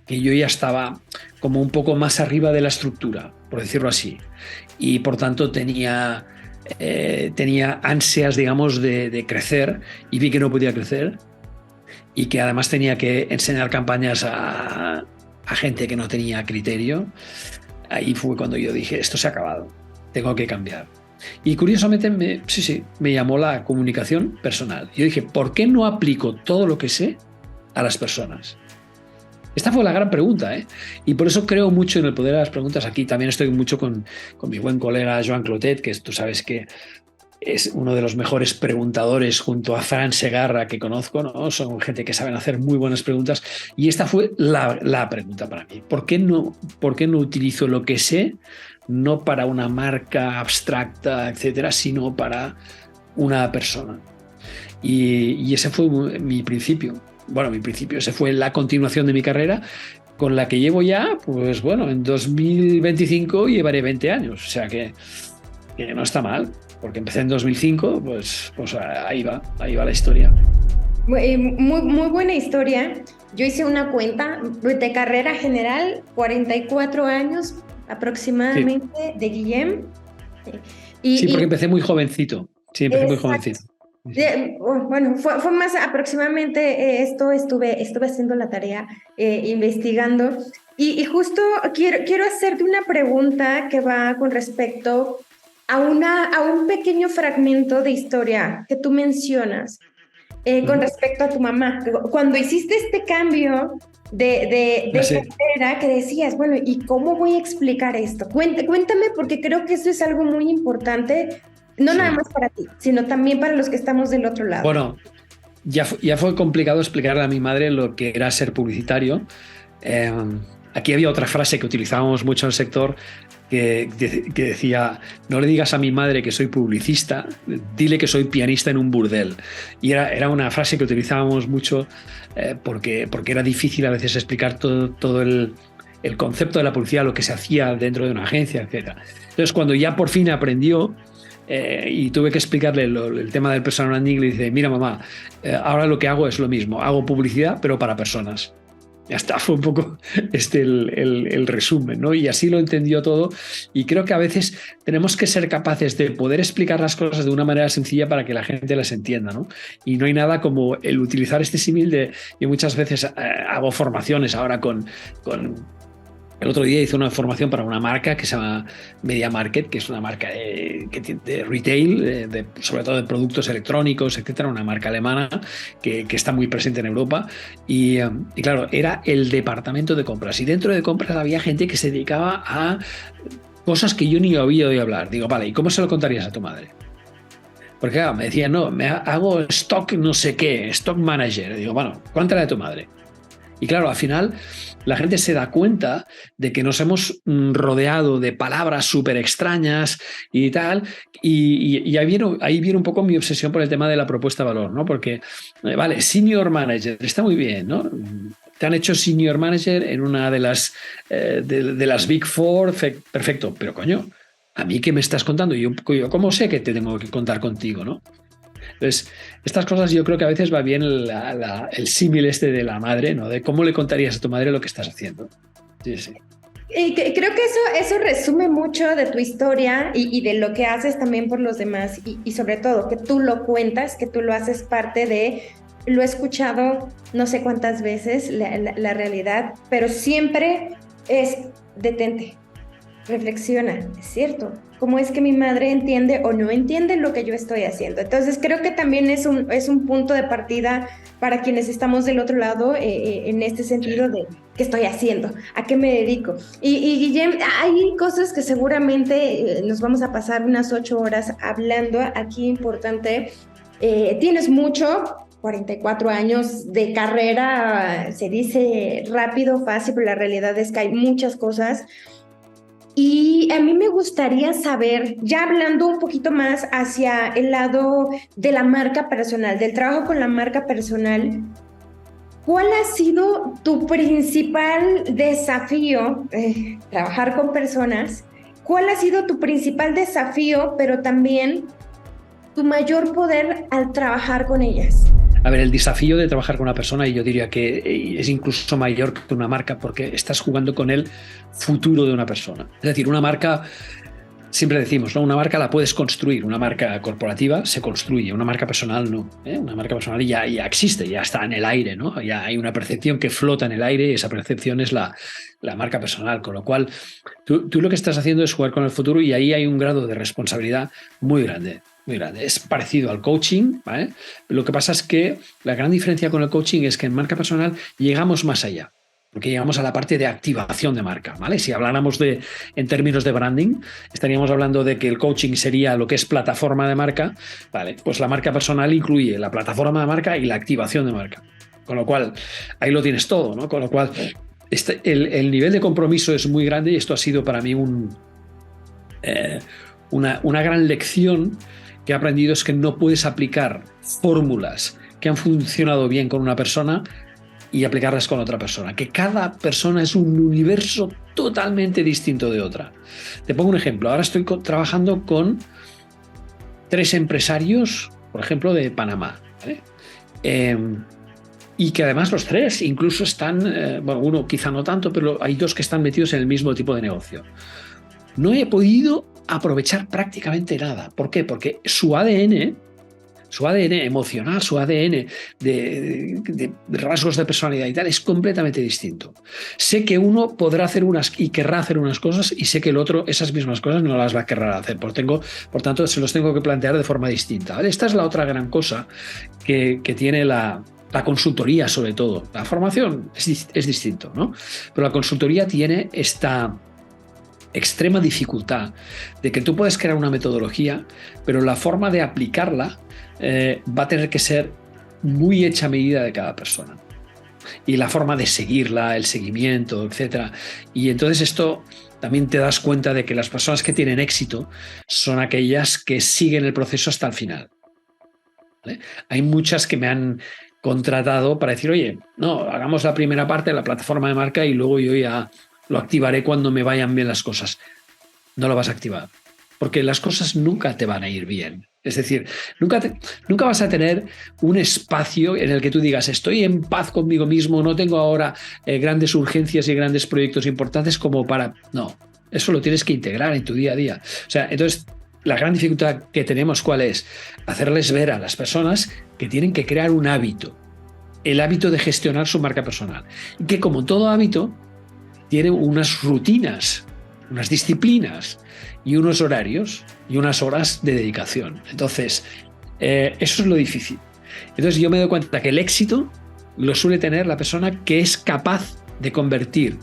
S2: que yo ya estaba como un poco más arriba de la estructura, por decirlo así, y por tanto tenía ansias, digamos, de crecer, y vi que no podía crecer, y que además tenía que enseñar campañas a gente que no tenía criterio. Ahí fue cuando yo dije, esto se ha acabado, tengo que cambiar. Y curiosamente me llamó la comunicación personal. Yo dije, ¿por qué no aplico todo lo que sé a las personas? Esta fue la gran pregunta, ¿eh? Y por eso creo mucho en el poder de las preguntas. Aquí también estoy mucho con mi buen colega Joan Clotet, que tú sabes que es uno de los mejores preguntadores junto a Fran Segarra que conozco, ¿no? Son gente que saben hacer muy buenas preguntas. Y esta fue la pregunta para mí. ¿Por qué no utilizo lo que sé, no para una marca abstracta, etcétera, sino para una persona? Y ese fue mi principio. Bueno, mi principio, ese fue la continuación de mi carrera, con la que llevo ya, pues bueno, en 2025 llevaré 20 años. O sea que no está mal, porque empecé en 2005, pues ahí va la historia.
S1: Muy buena historia. Yo hice una cuenta de carrera general, 44 años aproximadamente, sí, de Guillem.
S2: Sí, porque empecé muy jovencito. Sí, empecé muy jovencito.
S1: Bueno, fue más aproximadamente esto, estuve haciendo la tarea, investigando, y justo quiero hacerte una pregunta que va con respecto a un pequeño fragmento de historia que tú mencionas, con respecto a tu mamá. Cuando hiciste este cambio de carrera, que decías, bueno, ¿y cómo voy a explicar esto? Cuéntame, porque creo que eso es algo muy importante, no nada más para ti, sino también para los que estamos del otro lado.
S2: Bueno, ya fue complicado explicarle a mi madre lo que era ser publicitario. Aquí había otra frase que utilizábamos mucho en el sector que decía: no le digas a mi madre que soy publicista, dile que soy pianista en un burdel. Y era una frase que utilizábamos mucho porque era difícil a veces explicar todo el concepto de la publicidad, lo que se hacía dentro de una agencia, etc. Entonces, cuando ya por fin aprendió, y tuve que explicarle el tema del personal branding, le dice: mira, mamá, ahora lo que hago es lo mismo, hago publicidad pero para personas. Ya está, fue un poco el resumen, ¿no? Y así lo entendió todo, y creo que a veces tenemos que ser capaces de poder explicar las cosas de una manera sencilla para que la gente las entienda, ¿no? Y no hay nada como el utilizar este símil yo muchas veces hago formaciones ahora con el otro día hice una formación para una marca que se llama Media Market, que es una marca de retail, sobre todo de productos electrónicos, etcétera, una marca alemana que está muy presente en Europa. Y claro, era el departamento de compras. Y dentro de compras había gente que se dedicaba a cosas que yo ni había oído hablar. Digo, vale, ¿y cómo se lo contarías a tu madre? Porque claro, me decían, no, hago stock no sé qué, stock manager. Digo, bueno, cuéntale a tu madre. Y claro, al final la gente se da cuenta de que nos hemos rodeado de palabras súper extrañas y tal, y ahí viene un poco mi obsesión por el tema de la propuesta de valor, ¿no? Porque, vale, senior manager, está muy bien, ¿no? Te han hecho senior manager en una de las Big Four, perfecto, pero coño, ¿a mí qué me estás contando? Yo ¿cómo sé que te tengo que contar contigo, no? Entonces, estas cosas yo creo que a veces va bien el símil de la madre, ¿no? De cómo le contarías a tu madre lo que estás haciendo. Sí, sí.
S1: Y creo que eso resume mucho de tu historia y de lo que haces también por los demás, y sobre todo que tú lo cuentas, que tú lo haces parte de... Lo he escuchado no sé cuántas veces, la realidad, pero siempre es: detente, reflexiona, es cierto, ¿cómo es que mi madre entiende o no entiende lo que yo estoy haciendo? Entonces creo que también es un punto de partida para quienes estamos del otro lado, en este sentido de ¿qué estoy haciendo? ¿A qué me dedico? Y Guillem, hay cosas que seguramente nos vamos a pasar unas 8 horas hablando aquí, importante. Tienes mucho, 44 años de carrera, se dice rápido, fácil, pero la realidad es que hay muchas cosas. Y a mí me gustaría saber, ya hablando un poquito más hacia el lado de la marca personal, del trabajo con la marca personal, ¿cuál ha sido tu principal desafío, trabajar con personas? ¿Cuál ha sido tu principal desafío, pero también tu mayor poder al trabajar con ellas?
S2: A ver, el desafío de trabajar con una persona, y yo diría que es incluso mayor que una marca, porque estás jugando con el futuro de una persona. Es decir, una marca, siempre decimos, ¿no? Una marca la puedes construir, una marca corporativa se construye, una marca personal no. Una marca personal ya existe, ya está en el aire, ¿no? Ya hay una percepción que flota en el aire, y esa percepción es la marca personal, con lo cual tú lo que estás haciendo es jugar con el futuro, y ahí hay un grado de responsabilidad muy grande. Muy grande. Es parecido al coaching, ¿vale? Lo que pasa es que la gran diferencia con el coaching es que en marca personal llegamos más allá. porque llegamos a la parte de activación de marca, ¿vale? Si habláramos en términos de branding, estaríamos hablando de que el coaching sería lo que es plataforma de marca, ¿vale? Pues la marca personal incluye la plataforma de marca y la activación de marca. Con lo cual, ahí lo tienes todo, ¿no? Con lo cual, el nivel de compromiso es muy grande y esto ha sido para mí una gran lección que he aprendido, es que no puedes aplicar fórmulas que han funcionado bien con una persona y aplicarlas con otra persona, que cada persona es un universo totalmente distinto de otra. Te pongo un ejemplo. Ahora estoy trabajando con 3 empresarios, por ejemplo, de Panamá, ¿vale? Y que además los 3 incluso están, bueno, uno quizá no tanto, pero hay 2 que están metidos en el mismo tipo de negocio. No he podido aprovechar prácticamente nada. ¿Por qué? Porque su ADN emocional, su ADN de rasgos de personalidad y tal, es completamente distinto. Sé que uno podrá hacer unas y querrá hacer unas cosas, y sé que el otro esas mismas cosas no las va a querer hacer. Por tanto, se los tengo que plantear de forma distinta, ¿vale? Esta es la otra gran cosa que tiene la consultoría, sobre todo. La formación es distinto, ¿no? Pero la consultoría tiene esta extrema dificultad de que tú puedes crear una metodología, pero la forma de aplicarla va a tener que ser muy hecha a medida de cada persona. Y la forma de seguirla, el seguimiento, etc. Y entonces esto también te das cuenta de que las personas que tienen éxito son aquellas que siguen el proceso hasta el final, ¿vale? Hay muchas que me han contratado para decir, oye, no, hagamos la primera parte de la plataforma de marca y luego yo ya lo activaré cuando me vayan bien las cosas. No lo vas a activar, porque las cosas nunca te van a ir bien. Es decir, nunca vas a tener un espacio en el que tú digas, estoy en paz conmigo mismo, no tengo ahora grandes urgencias y grandes proyectos importantes como para... No, eso lo tienes que integrar en tu día a día. O sea, entonces, la gran dificultad que tenemos, ¿cuál es? Hacerles ver a las personas que tienen que crear un hábito, el hábito de gestionar su marca personal. Y que, como todo hábito, tiene unas rutinas, unas disciplinas y unos horarios y unas horas de dedicación. Entonces, eso es lo difícil. Entonces yo me doy cuenta que el éxito lo suele tener la persona que es capaz de convertir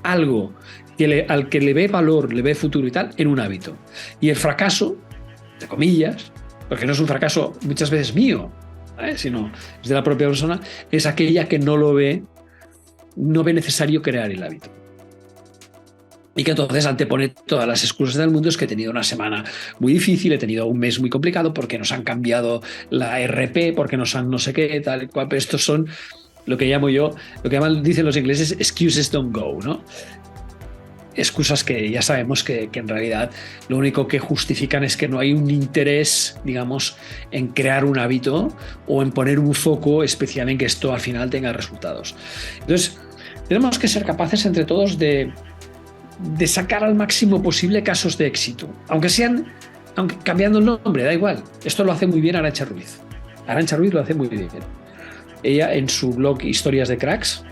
S2: algo al que le ve valor, le ve futuro y tal, en un hábito. Y el fracaso, de comillas, porque no es un fracaso muchas veces mío, sino es de la propia persona, es aquella que no ve necesario crear el hábito. Y que entonces antepone todas las excusas del mundo. Es que he tenido una semana muy difícil, he tenido un mes muy complicado porque nos han cambiado la RP, porque nos han no sé qué, tal cual. Pero estos son lo que llamo yo, lo que dicen los ingleses, excuses don't go, ¿no? Excusas que ya sabemos que en realidad lo único que justifican es que no hay un interés, digamos, en crear un hábito o en poner un foco especial en que esto al final tenga resultados. Entonces, tenemos que ser capaces entre todos de sacar al máximo posible casos de éxito, aunque cambiando el nombre, da igual. Esto lo hace muy bien Arantxa Ruiz. Arantxa Ruiz lo hace muy bien. Ella, en su blog Historias de Cracks,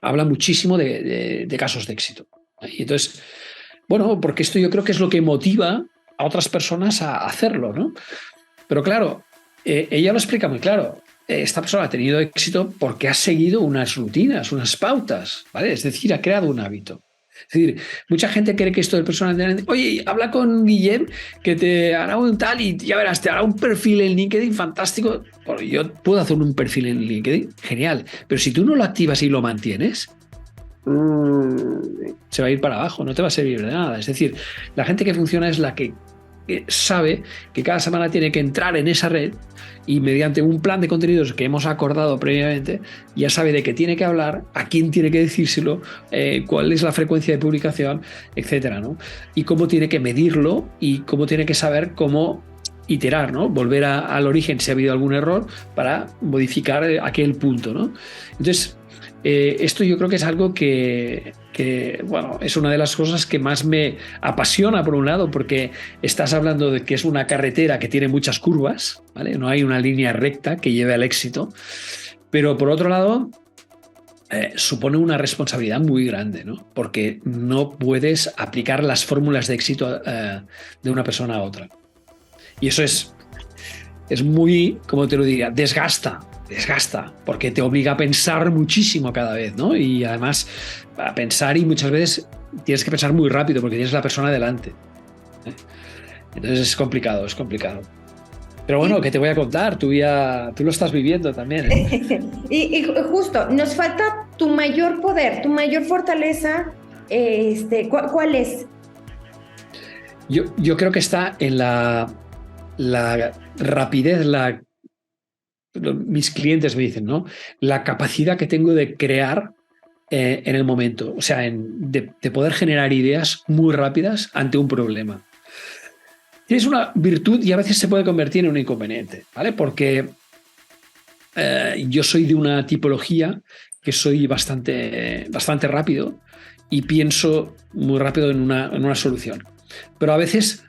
S2: habla muchísimo de casos de éxito. Y entonces, bueno, porque esto yo creo que es lo que motiva a otras personas a hacerlo, ¿no? Pero claro, ella lo explica muy claro. Esta persona ha tenido éxito porque ha seguido unas rutinas, unas pautas, ¿vale? Es decir, ha creado un hábito. Es decir, mucha gente cree que esto del personal branding, oye, habla con Guillem que te hará un tal y ya verás, te hará un perfil en LinkedIn fantástico. Bueno, yo puedo hacer un perfil en LinkedIn, genial, pero si tú no lo activas y lo mantienes, se va a ir para abajo, no te va a servir de nada. Es decir, la gente que funciona es la que sabe que cada semana tiene que entrar en esa red y mediante un plan de contenidos que hemos acordado previamente ya sabe de qué tiene que hablar, a quién tiene que decírselo, cuál es la frecuencia de publicación, etcétera, ¿no? Y cómo tiene que medirlo y cómo tiene que saber cómo iterar, ¿no? Volver al origen si ha habido algún error para modificar aquel punto, ¿no? Entonces, esto yo creo que es algo que, bueno, es una de las cosas que más me apasiona, por un lado, porque estás hablando de que es una carretera que tiene muchas curvas, ¿vale? No hay una línea recta que lleve al éxito, pero por otro lado supone una responsabilidad muy grande, ¿no? Porque no puedes aplicar las fórmulas de éxito de una persona a otra. Y eso es muy, como te lo diría, desgasta desgasta, porque te obliga a pensar muchísimo cada vez, ¿no? Y además a pensar, y muchas veces tienes que pensar muy rápido porque tienes a la persona delante, ¿eh? Entonces es complicado. Pero bueno, ¿qué te voy a contar? Tú lo estás viviendo también, ¿eh?
S1: Y justo, nos falta tu mayor poder, tu mayor fortaleza, ¿cuál es?
S2: Yo creo que está en la rapidez, mis clientes me dicen, ¿no? La capacidad que tengo de crear en el momento, o sea, de poder generar ideas muy rápidas ante un problema. Es una virtud y a veces se puede convertir en un inconveniente, ¿vale? Porque yo soy de una tipología que soy bastante rápido y pienso muy rápido en una solución. Pero a veces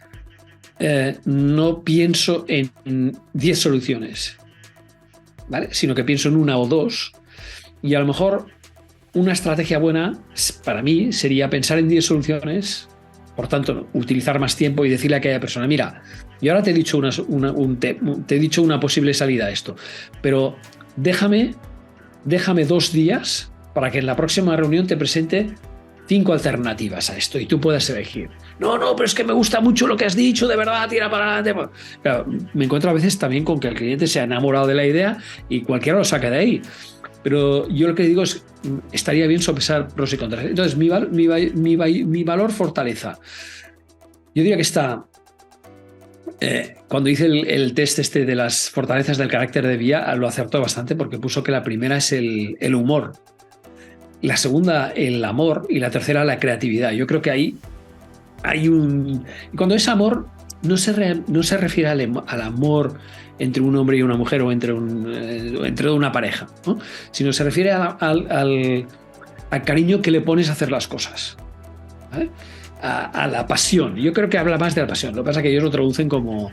S2: no pienso en 10 soluciones, ¿vale? Sino que pienso en una o dos, y a lo mejor una estrategia buena para mí sería pensar en 10 soluciones, por tanto utilizar más tiempo y decirle a aquella persona, mira, yo ahora te he dicho te he dicho una posible salida a esto, pero déjame 2 días para que en la próxima reunión te presente 5 alternativas a esto y tú puedas elegir. No, pero es que me gusta mucho lo que has dicho, de verdad, tira para adelante. Claro, me encuentro a veces también con que el cliente se ha enamorado de la idea y cualquiera lo saca de ahí. Pero yo lo que digo es, estaría bien sopesar pros y contras. Entonces, mi valor fortaleza, yo diría que está, cuando hice el test de las fortalezas del carácter de Vía, lo acertó bastante porque puso que la primera es el humor, la segunda el amor y la tercera la creatividad. Yo creo que ahí hay un... Cuando es amor, no se refiere al amor entre un hombre y una mujer o entre una pareja, ¿no? Sino se refiere al cariño que le pones a hacer las cosas, ¿vale? A la pasión. Yo creo que habla más de la pasión. Lo que pasa es que ellos lo traducen como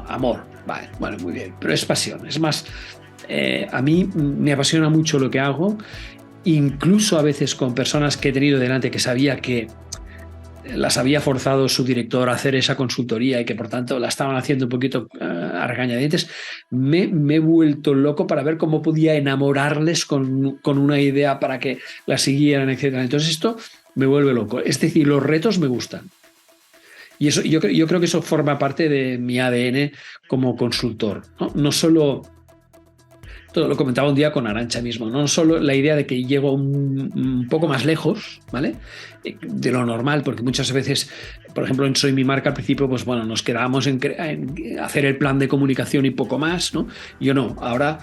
S2: amor. Vale, bueno, muy bien, pero es pasión. Es más, a mí me apasiona mucho lo que hago, incluso a veces con personas que he tenido delante que sabía que las había forzado su director a hacer esa consultoría y que por tanto la estaban haciendo un poquito a regañadientes, me he vuelto loco para ver cómo podía enamorarles con una idea para que la siguieran, etc. Entonces esto me vuelve loco. Es decir, los retos me gustan. Y eso, yo creo que eso forma parte de mi ADN como consultor, ¿no? No solo... Todo lo comentaba un día con Arantxa mismo, no solo la idea de que llego un poco más lejos, ¿vale? De lo normal, porque muchas veces, por ejemplo, en Soy Mi Marca al principio, pues bueno, nos quedábamos en hacer el plan de comunicación y poco más, ¿no? Yo no, ahora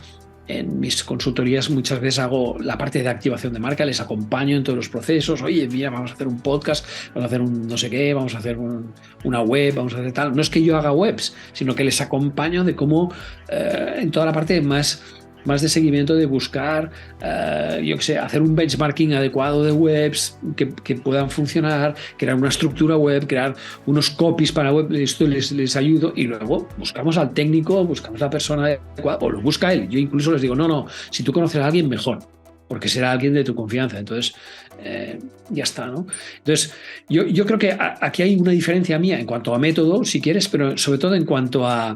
S2: en mis consultorías muchas veces hago la parte de activación de marca, les acompaño en todos los procesos. Oye, mira, vamos a hacer un podcast, vamos a hacer un no sé qué, vamos a hacer una web, vamos a hacer tal. No es que yo haga webs, sino que les acompaño de cómo en toda la parte más de seguimiento, de buscar, yo qué sé, hacer un benchmarking adecuado de webs que puedan funcionar, crear una estructura web, crear unos copies para web. Esto les ayudo, y luego buscamos al técnico, buscamos a la persona adecuada, o lo busca él. Yo incluso les digo, no, si tú conoces a alguien, mejor, porque será alguien de tu confianza. Entonces, ya está, ¿no? Entonces, yo creo que aquí hay una diferencia mía en cuanto a método, si quieres, pero sobre todo en cuanto a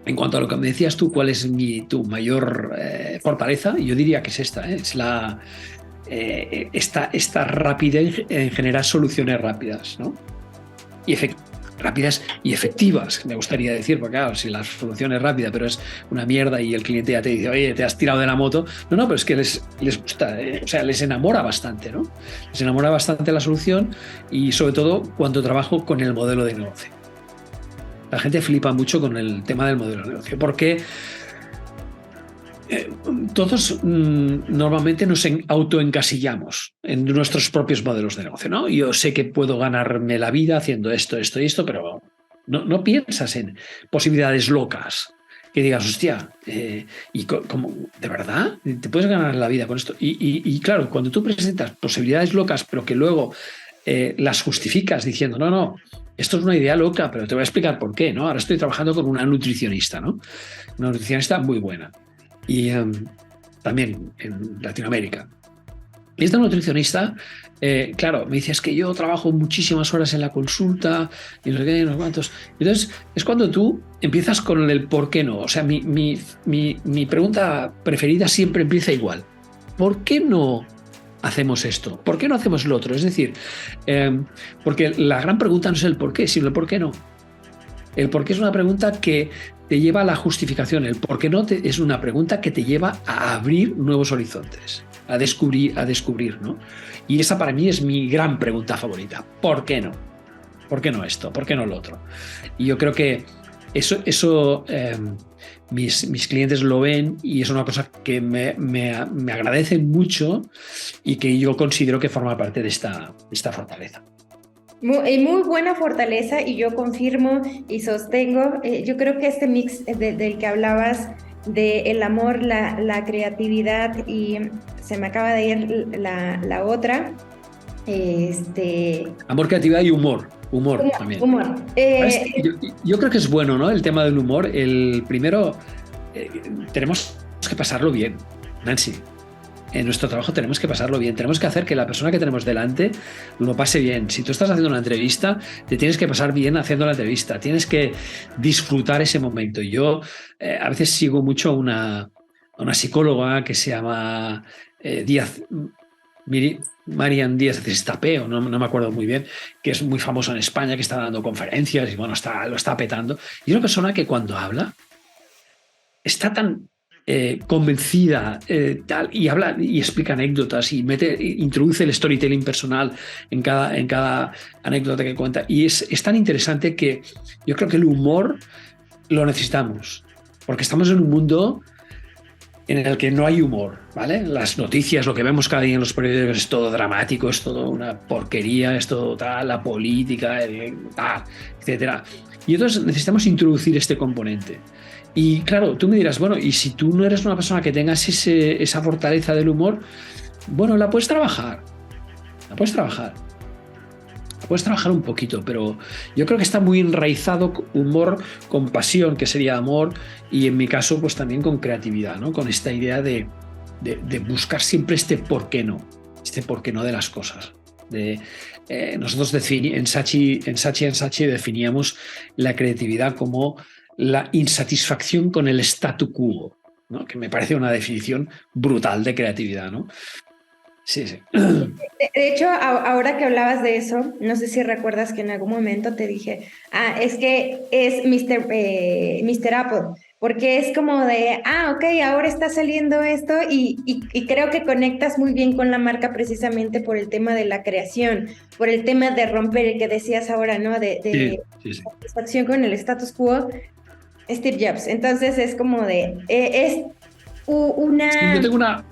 S2: lo que me decías tú, ¿cuál es tu mayor fortaleza? Yo diría que es esta, es esta rapidez en generar soluciones rápidas, ¿no? Rápidas y efectivas, me gustaría decir, porque claro, si la solución es rápida pero es una mierda y el cliente ya te dice, oye, te has tirado de la moto, no, pero es que les gusta, o sea, les enamora bastante, ¿no? Les enamora bastante la solución, y sobre todo cuando trabajo con el modelo de negocio. La gente flipa mucho con el tema del modelo de negocio, porque todos normalmente nos autoencasillamos en nuestros propios modelos de negocio, ¿no? Yo sé que puedo ganarme la vida haciendo esto y esto, pero no piensas en posibilidades locas que digas, hostia, ¿y cómo, de verdad te puedes ganar la vida con esto? Y claro, cuando tú presentas posibilidades locas, pero que luego las justificas diciendo, no, esto es una idea loca, pero te voy a explicar por qué, ¿no? Ahora estoy trabajando con una nutricionista, ¿no? Una nutricionista muy buena. Y también en Latinoamérica. Y esta nutricionista, claro, me dice, es que yo trabajo muchísimas horas en la consulta y no sé qué, no sé cuántos. Entonces, es cuando tú empiezas con el por qué no. O sea, mi pregunta preferida siempre empieza igual. ¿Por qué no hacemos esto? ¿Por qué no hacemos lo otro? Es decir, porque la gran pregunta no es el por qué, sino el por qué no. El por qué es una pregunta que te lleva a la justificación. El por qué no es una pregunta que te lleva a abrir nuevos horizontes, a descubrir, ¿no? Y esa para mí es mi gran pregunta favorita. ¿Por qué no? ¿Por qué no esto? ¿Por qué no lo otro? Y yo creo que eso mis clientes lo ven y es una cosa que me agradecen mucho y que yo considero que forma parte de esta fortaleza.
S1: Muy buena fortaleza, y yo confirmo y sostengo. Yo creo que este mix del que hablabas, de el amor, la creatividad, y se me acaba de ir la otra.
S2: Amor, creatividad y humor. Humor también.
S1: Humor.
S2: Yo creo que es bueno, ¿no? El tema del humor. El primero, tenemos que pasarlo bien, Nancy. En nuestro trabajo tenemos que pasarlo bien, tenemos que hacer que la persona que tenemos delante lo pase bien. Si tú estás haciendo una entrevista, te tienes que pasar bien haciendo la entrevista, tienes que disfrutar ese momento. Yo a veces sigo mucho a una psicóloga que se llama Marian Díaz de Estapé, no me acuerdo muy bien, que es muy famosa en España, que está dando conferencias y bueno, lo está petando. Y es una persona que cuando habla está tan convencida, tal, y habla y explica anécdotas y introduce el storytelling personal en cada anécdota que cuenta, y es tan interesante que yo creo que el humor lo necesitamos, porque estamos en un mundo en el que no hay humor, ¿vale? Las noticias, lo que vemos cada día en los periódicos es todo dramático, es todo una porquería, es todo tal, la política, tal, etcétera. Y entonces necesitamos introducir este componente. Y claro, tú me dirás, bueno, y si tú no eres una persona que tengas esa fortaleza del humor, bueno, la puedes trabajar un poquito, pero yo creo que está muy enraizado humor con pasión, que sería amor, y en mi caso, pues también con creatividad, ¿no? Con esta idea de buscar siempre este por qué no de las cosas. Nosotros en Saatchi definíamos la creatividad como la insatisfacción con el statu quo, ¿no? Que me parece una definición brutal de creatividad, ¿no? Sí.
S1: De hecho, ahora que hablabas de eso, no sé si recuerdas que en algún momento te dije, es que es Mr. Apple, porque es como de, ok, ahora está saliendo esto, y creo que conectas muy bien con la marca precisamente por el tema de la creación, por el tema de romper, el que decías ahora, ¿no? De
S2: sí.
S1: satisfacción con el status quo. Steve Jobs. Entonces es como de, es una...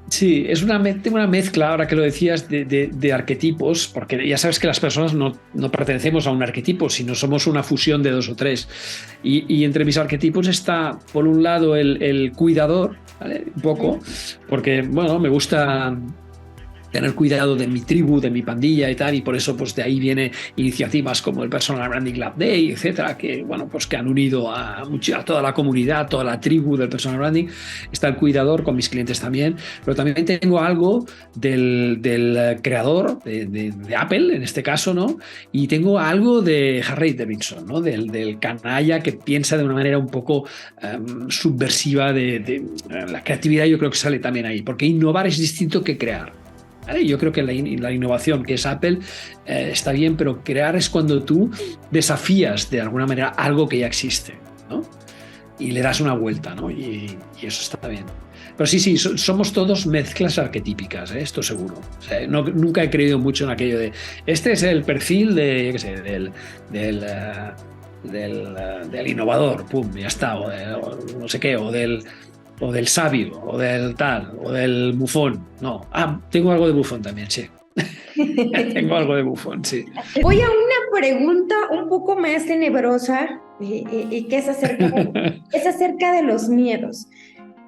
S2: Sí, yo tengo una mezcla, ahora que lo decías, de arquetipos, porque ya sabes que las personas no pertenecemos a un arquetipo, sino somos una fusión de dos o tres. Y entre mis arquetipos está, por un lado, el cuidador, ¿vale? Un poco, porque, bueno, me gusta tener cuidado de mi tribu, de mi pandilla y tal, y por eso pues de ahí viene iniciativas como el Personal Branding Lab Day, etcétera, que bueno, pues que han unido a toda la comunidad, toda la tribu del Personal Branding. Está el cuidador con mis clientes también, pero también tengo algo del creador de Apple, en este caso, ¿no? Y tengo algo de Harley Davidson, ¿no? Del canalla que piensa de una manera un poco subversiva de la creatividad. Yo creo que sale también ahí, porque innovar es distinto que crear. ¿Vale? Yo creo que la innovación, que es Apple, está bien, pero crear es cuando tú desafías de alguna manera algo que ya existe, ¿no? Y le das una vuelta, ¿no? Y eso está bien. Pero sí, somos todos mezclas arquetípicas, ¿eh? Esto seguro. O sea, nunca he creído mucho en aquello de este es el perfil de, yo qué sé, del innovador, pum, ya está, o no sé qué, o del sabio, o del tal, o del bufón. No, tengo algo de bufón también, sí. Tengo algo de bufón, sí.
S1: Voy a una pregunta un poco más tenebrosa, y que es acerca de los miedos.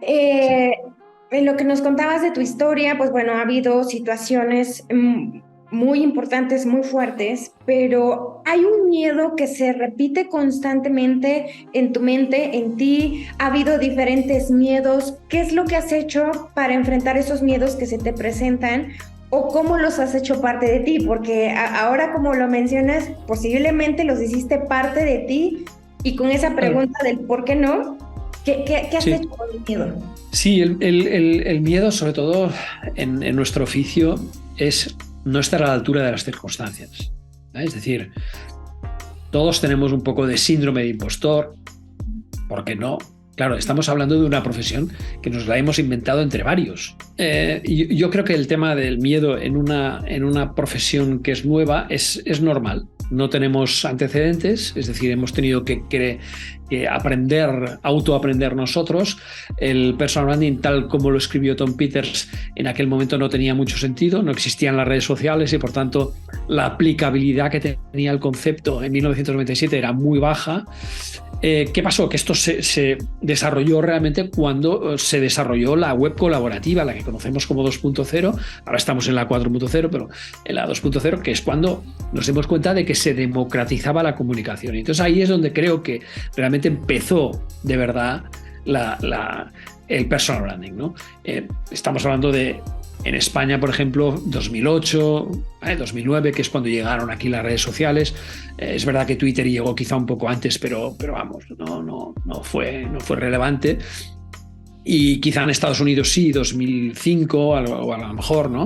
S1: En lo que nos contabas de tu historia, pues bueno, ha habido situaciones muy importantes, muy fuertes, pero hay un miedo que se repite constantemente en tu mente, en ti. Ha habido diferentes miedos. ¿Qué es lo que has hecho para enfrentar esos miedos que se te presentan? ¿O cómo los has hecho parte de ti? Porque ahora, como lo mencionas, posiblemente los hiciste parte de ti, y con esa pregunta del por qué no, ¿qué has hecho con el miedo?
S2: Sí, el miedo, sobre todo en nuestro oficio, es no estar a la altura de las circunstancias. Es decir, todos tenemos un poco de síndrome de impostor. ¿Por qué no? Claro, estamos hablando de una profesión que nos la hemos inventado entre varios. Yo creo que el tema del miedo en una profesión que es nueva es normal. No tenemos antecedentes, es decir, hemos tenido que autoaprender nosotros. El personal branding, tal como lo escribió Tom Peters, en aquel momento no tenía mucho sentido, no existían las redes sociales y por tanto la aplicabilidad que tenía el concepto en 1997 era muy baja. ¿Qué pasó? Que esto se desarrolló realmente cuando se desarrolló la web colaborativa, la que conocemos como 2.0. Ahora estamos en la 4.0, pero en la 2.0, que es cuando nos dimos cuenta de que se democratizaba la comunicación. Y entonces ahí es donde creo que realmente empezó de verdad el personal branding, ¿no? Estamos hablando de, en España, por ejemplo, 2008, 2009, que es cuando llegaron aquí las redes sociales. Es verdad que Twitter llegó quizá un poco antes, pero vamos, no fue relevante. Y quizá en Estados Unidos sí, 2005 o a lo mejor, ¿no?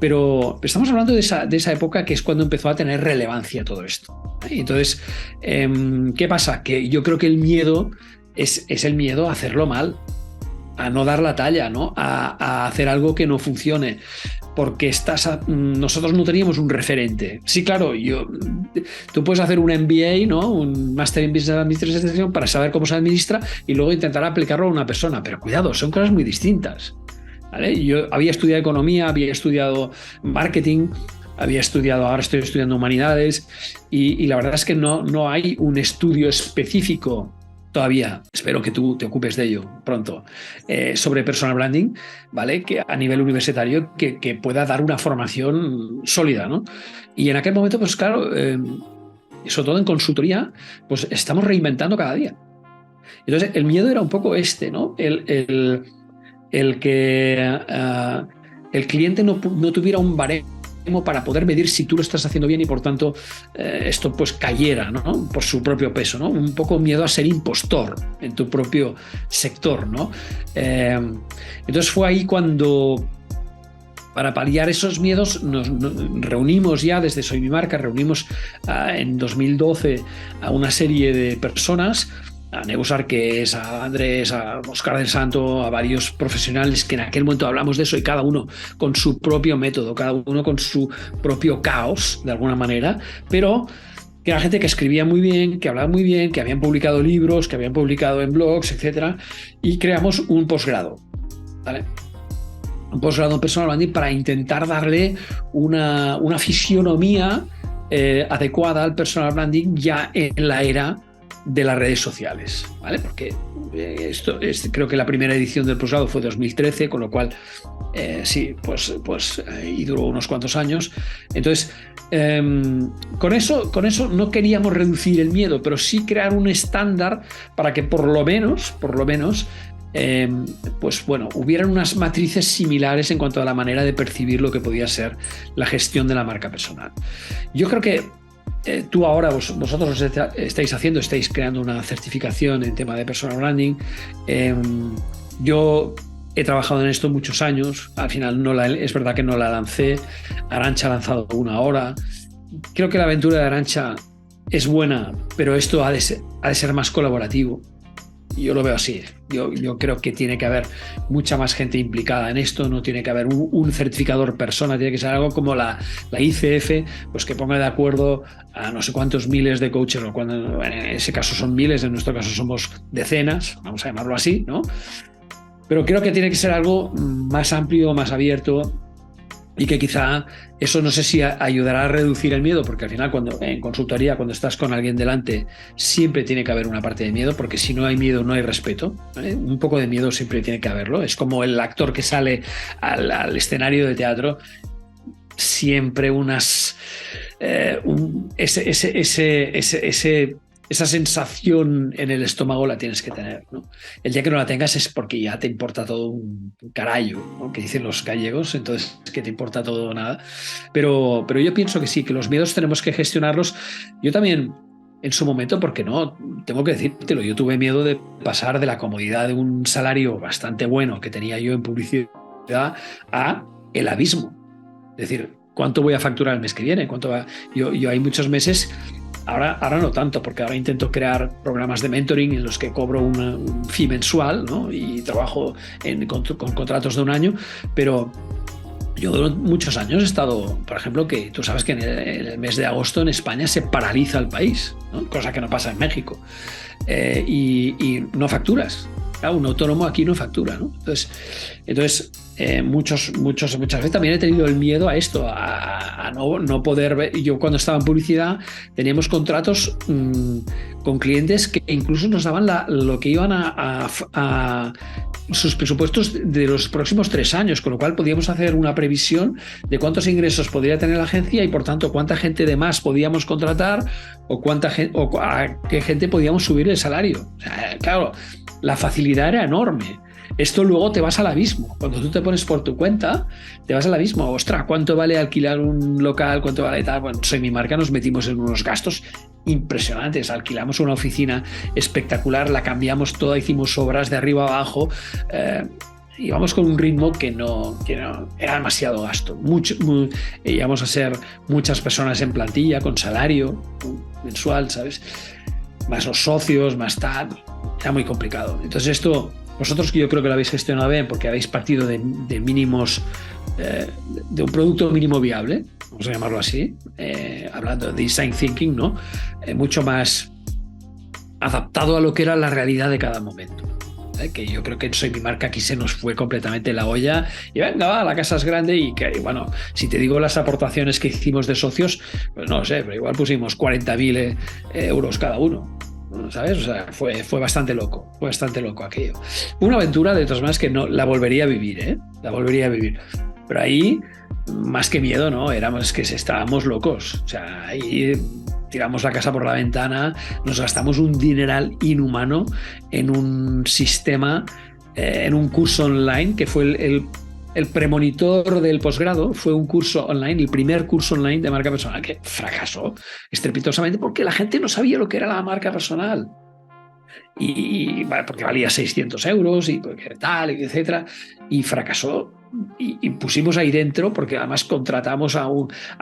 S2: Pero estamos hablando de esa época, que es cuando empezó a tener relevancia todo esto. Entonces, ¿qué pasa? Que yo creo que el miedo es el miedo a hacerlo mal, a no dar la talla, ¿no? A hacer algo que no funcione, porque nosotros no teníamos un referente. Sí, claro, tú puedes hacer un MBA, ¿no? Un Master in Business Administration, para saber cómo se administra y luego intentar aplicarlo a una persona, pero cuidado, son cosas muy distintas, ¿vale? Yo había estudiado economía, había estudiado marketing, ahora estoy estudiando humanidades, y la verdad es que no hay un estudio específico todavía, espero que tú te ocupes de ello pronto, sobre personal branding, ¿vale? Que a nivel universitario que pueda dar una formación sólida, ¿no? Y en aquel momento, pues claro, sobre todo en consultoría, pues estamos reinventando cada día. Entonces, el miedo era un poco ¿no? El que el cliente no tuviera un baremo para poder medir si tú lo estás haciendo bien, y por tanto esto pues cayera, ¿no? Por su propio peso, ¿no? Un poco miedo a ser impostor en tu propio sector, ¿no? Entonces fue ahí cuando, para paliar esos miedos, nos reunimos ya desde Soy Mi Marca, reunimos en 2012 a una serie de personas, a Neus Arqués, a Andrés, a Óscar del Santo, a varios profesionales que en aquel momento hablamos de eso, y cada uno con su propio método, cada uno con su propio caos, de alguna manera, pero que era gente que escribía muy bien, que hablaba muy bien, que habían publicado libros, que habían publicado en blogs, etc. Y creamos un posgrado, ¿vale? Un posgrado en personal branding para intentar darle una fisionomía adecuada al personal branding ya en la era de las redes sociales, ¿vale? Porque creo que la primera edición del posgrado fue 2013, con lo cual sí, pues y duró unos cuantos años. Entonces, con eso no queríamos reducir el miedo, pero sí crear un estándar para que por lo menos pues bueno, hubieran unas matrices similares en cuanto a la manera de percibir lo que podía ser la gestión de la marca personal. Yo creo que tú ahora, vosotros estáis creando una certificación en tema de personal branding. Yo he trabajado en esto muchos años, al final es verdad que no la lancé. Arantxa ha lanzado una ahora. Creo que la aventura de Arantxa es buena, pero esto ha de ser más colaborativo. Yo lo veo así. Yo creo que tiene que haber mucha más gente implicada en esto. No tiene que haber un certificador persona. Tiene que ser algo como la ICF, pues que ponga de acuerdo a no sé cuántos miles de coaches, o cuando en ese caso son miles, en nuestro caso somos decenas, vamos a llamarlo así, ¿no? Pero creo que tiene que ser algo más amplio, más abierto, y que quizá eso, no sé si ayudará a reducir el miedo, porque al final en consultoría, cuando estás con alguien delante, siempre tiene que haber una parte de miedo, porque si no hay miedo no hay respeto, ¿vale? Un poco de miedo siempre tiene que haberlo. Es como el actor que sale al escenario de teatro. siempre esa sensación en el estómago la tienes que tener, ¿no? El día que no la tengas es porque ya te importa todo un carallo, ¿no? Que dicen los gallegos, entonces que te importa todo o nada. Pero yo pienso que sí, que los miedos tenemos que gestionarlos. Yo también, en su momento, porque no, tengo que decírtelo, yo tuve miedo de pasar de la comodidad de un salario bastante bueno que tenía yo en publicidad a el abismo. Es decir, ¿cuánto voy a facturar el mes que viene? ¿Cuánto va? Yo hay muchos meses. Ahora no tanto, porque ahora intento crear programas de mentoring en los que cobro un fee mensual, ¿no? Y trabajo con contratos de un año, pero yo durante muchos años he estado, por ejemplo, que tú sabes que en el mes de agosto en España se paraliza el país, ¿no? Cosa que no pasa en México, y no facturas. Claro, un autónomo aquí no factura, ¿no? Entonces muchas veces también he tenido el miedo a esto, a no poder ver. Yo cuando estaba en publicidad teníamos contratos con clientes que incluso nos daban lo que iban a sus presupuestos de los próximos 3 años, con lo cual podíamos hacer una previsión de cuántos ingresos podría tener la agencia y por tanto cuánta gente de más podíamos contratar o a qué gente podíamos subir el salario. O sea, claro, la facilidad era enorme. Esto luego te vas al abismo. Cuando tú te pones por tu cuenta, te vas al abismo. Ostras, ¿cuánto vale alquilar un local? ¿Cuánto vale tal? Bueno, Soy Mi Marca nos metimos en unos gastos impresionantes. Alquilamos una oficina espectacular, la cambiamos toda, hicimos obras de arriba a abajo. Íbamos con un ritmo que no era demasiado gasto. Íbamos a ser muchas personas en plantilla, con salario mensual, ¿sabes? Más los socios, más tal. Era muy complicado. Entonces esto, vosotros yo creo que lo habéis gestionado bien porque habéis partido de mínimos, de un producto mínimo viable, vamos a llamarlo así, hablando de design thinking, ¿no? Mucho más adaptado a lo que era la realidad de cada momento. Que yo creo que en Soy Mi Marca aquí se nos fue completamente la olla y venga, va, la casa es grande y que, bueno, si te digo las aportaciones que hicimos de socios, pues no sé, pero igual pusimos 40.000 euros cada uno, ¿sabes? O sea, fue bastante loco aquello. Una aventura, de todas maneras, que no la volvería a vivir, ¿eh? La volvería a vivir. Pero ahí, más que miedo, ¿no? Éramos que estábamos locos. O sea, ahí tiramos la casa por la ventana, nos gastamos un dineral inhumano en un sistema, en un curso online que fue el premonitor del posgrado. Fue un curso online, el primer curso online de marca personal, que fracasó estrepitosamente porque la gente no sabía lo que era la marca personal. Y porque valía 600 euros y porque tal, etcétera, y fracasó. Y pusimos ahí dentro, porque además contratamos a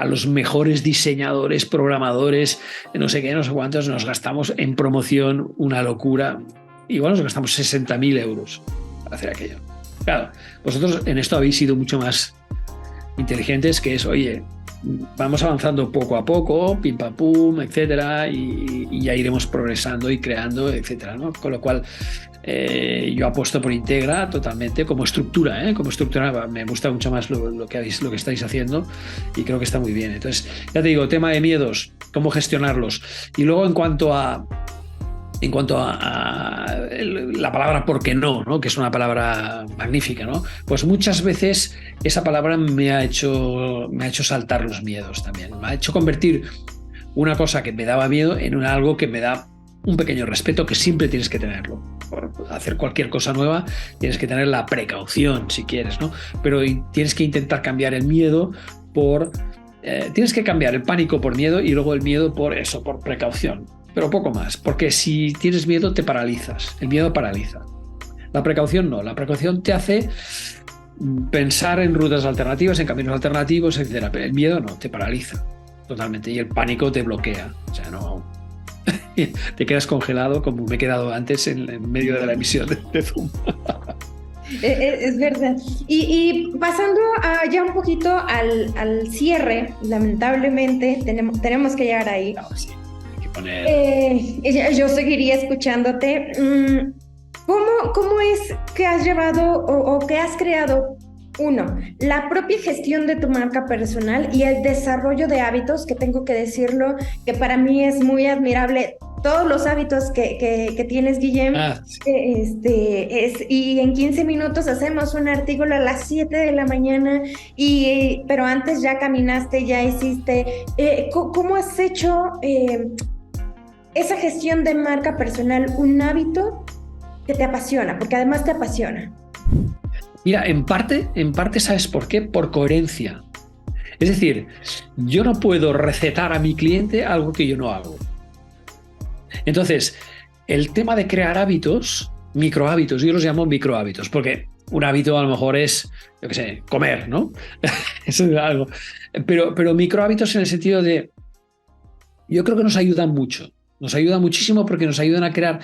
S2: los mejores diseñadores, programadores, no sé qué, no sé cuántos, nos gastamos en promoción una locura. Igual nos gastamos 60.000 euros para hacer aquello. Claro, vosotros en esto habéis sido mucho más inteligentes, que es, oye, vamos avanzando poco a poco, pim pam pum, etcétera, y ya iremos progresando y creando, etcétera, ¿no? Con lo cual yo apuesto por Integra totalmente como estructura, como estructura. Me gusta mucho más lo que estáis haciendo y creo que está muy bien. Entonces, ya te digo, tema de miedos, cómo gestionarlos. Y luego en cuanto a la palabra ¿por qué no?, ¿no? Que es una palabra magnífica, ¿no? Pues muchas veces esa palabra me ha hecho saltar los miedos también. Me ha hecho convertir una cosa que me daba miedo en algo que me da un pequeño respeto, que siempre tienes que tenerlo. Por hacer cualquier cosa nueva tienes que tener la precaución, si quieres, ¿no? Pero tienes que intentar cambiar el miedo tienes que cambiar el pánico por miedo y luego el miedo por precaución. Pero poco más, porque si tienes miedo te paralizas. El miedo paraliza. La precaución no. La precaución te hace pensar en rutas alternativas, en caminos alternativos, etc. Pero el miedo no, te paraliza totalmente. Y el pánico te bloquea. O sea, no... te quedas congelado, como me he quedado antes en medio de la emisión de Zoom.
S1: Es verdad. Y pasando ya un poquito al cierre, lamentablemente tenemos que llegar ahí.
S2: No, sí.
S1: Yo seguiría escuchándote. ¿Cómo es que has llevado o que has creado, la propia gestión de tu marca personal y el desarrollo de hábitos, que tengo que decirlo, que para mí es muy admirable todos los hábitos que tienes, Guillem,
S2: Sí.
S1: y en 15 minutos hacemos un artículo a las 7 de la mañana, pero antes ya caminaste, ya hiciste. ¿Cómo has hecho esa gestión de marca personal un hábito que te apasiona? Porque además te apasiona.
S2: Mira, en parte, ¿sabes por qué? Por coherencia. Es decir, yo no puedo recetar a mi cliente algo que yo no hago. Entonces, el tema de crear hábitos, microhábitos, yo los llamo microhábitos, porque un hábito a lo mejor es, yo qué sé, comer, ¿no? Eso es algo. Pero microhábitos en el sentido de, yo creo que nos ayudan mucho. Nos ayuda muchísimo porque nos ayudan a crear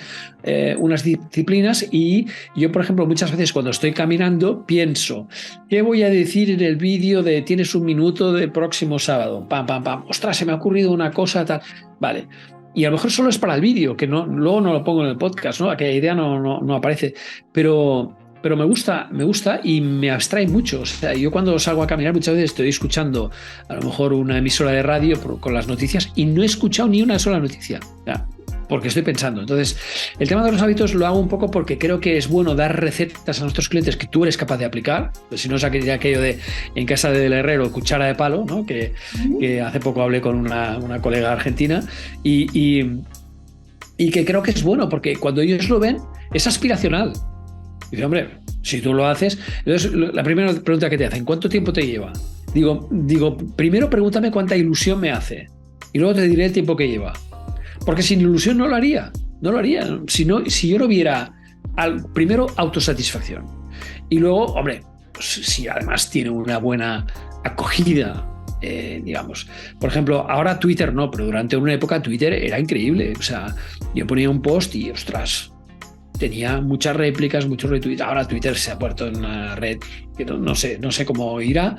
S2: unas disciplinas, y yo, por ejemplo, muchas veces cuando estoy caminando pienso, ¿qué voy a decir en el vídeo de tienes un minuto del próximo sábado? Pam, pam, pam. Ostras, se me ha ocurrido una cosa tal. Vale. Y a lo mejor solo es para el vídeo, que luego no lo pongo en el podcast, ¿no? Aquella idea no aparece. Pero me gusta y me abstrae mucho. O sea, yo cuando salgo a caminar muchas veces estoy escuchando a lo mejor una emisora de radio con las noticias y no he escuchado ni una sola noticia, porque estoy pensando. Entonces, el tema de los hábitos lo hago un poco porque creo que es bueno dar recetas a nuestros clientes que tú eres capaz de aplicar. Pues si no es aquello de en casa del herrero, cuchara de palo, ¿no? Que hace poco hablé con una colega argentina y que creo que es bueno porque cuando ellos lo ven es aspiracional. Dice, hombre, si tú lo haces. Entonces, la primera pregunta que te hacen, ¿cuánto tiempo te lleva? Digo, primero pregúntame cuánta ilusión me hace y luego te diré el tiempo que lleva. Porque sin ilusión no lo haría. Si yo no viera, primero, autosatisfacción. Y luego, hombre, pues, si además tiene una buena acogida, digamos. Por ejemplo, ahora Twitter no, pero durante una época Twitter era increíble. O sea, yo ponía un post y, ostras, tenía muchas réplicas, muchos retweets. Ahora Twitter se ha puesto en una red que no sé cómo irá,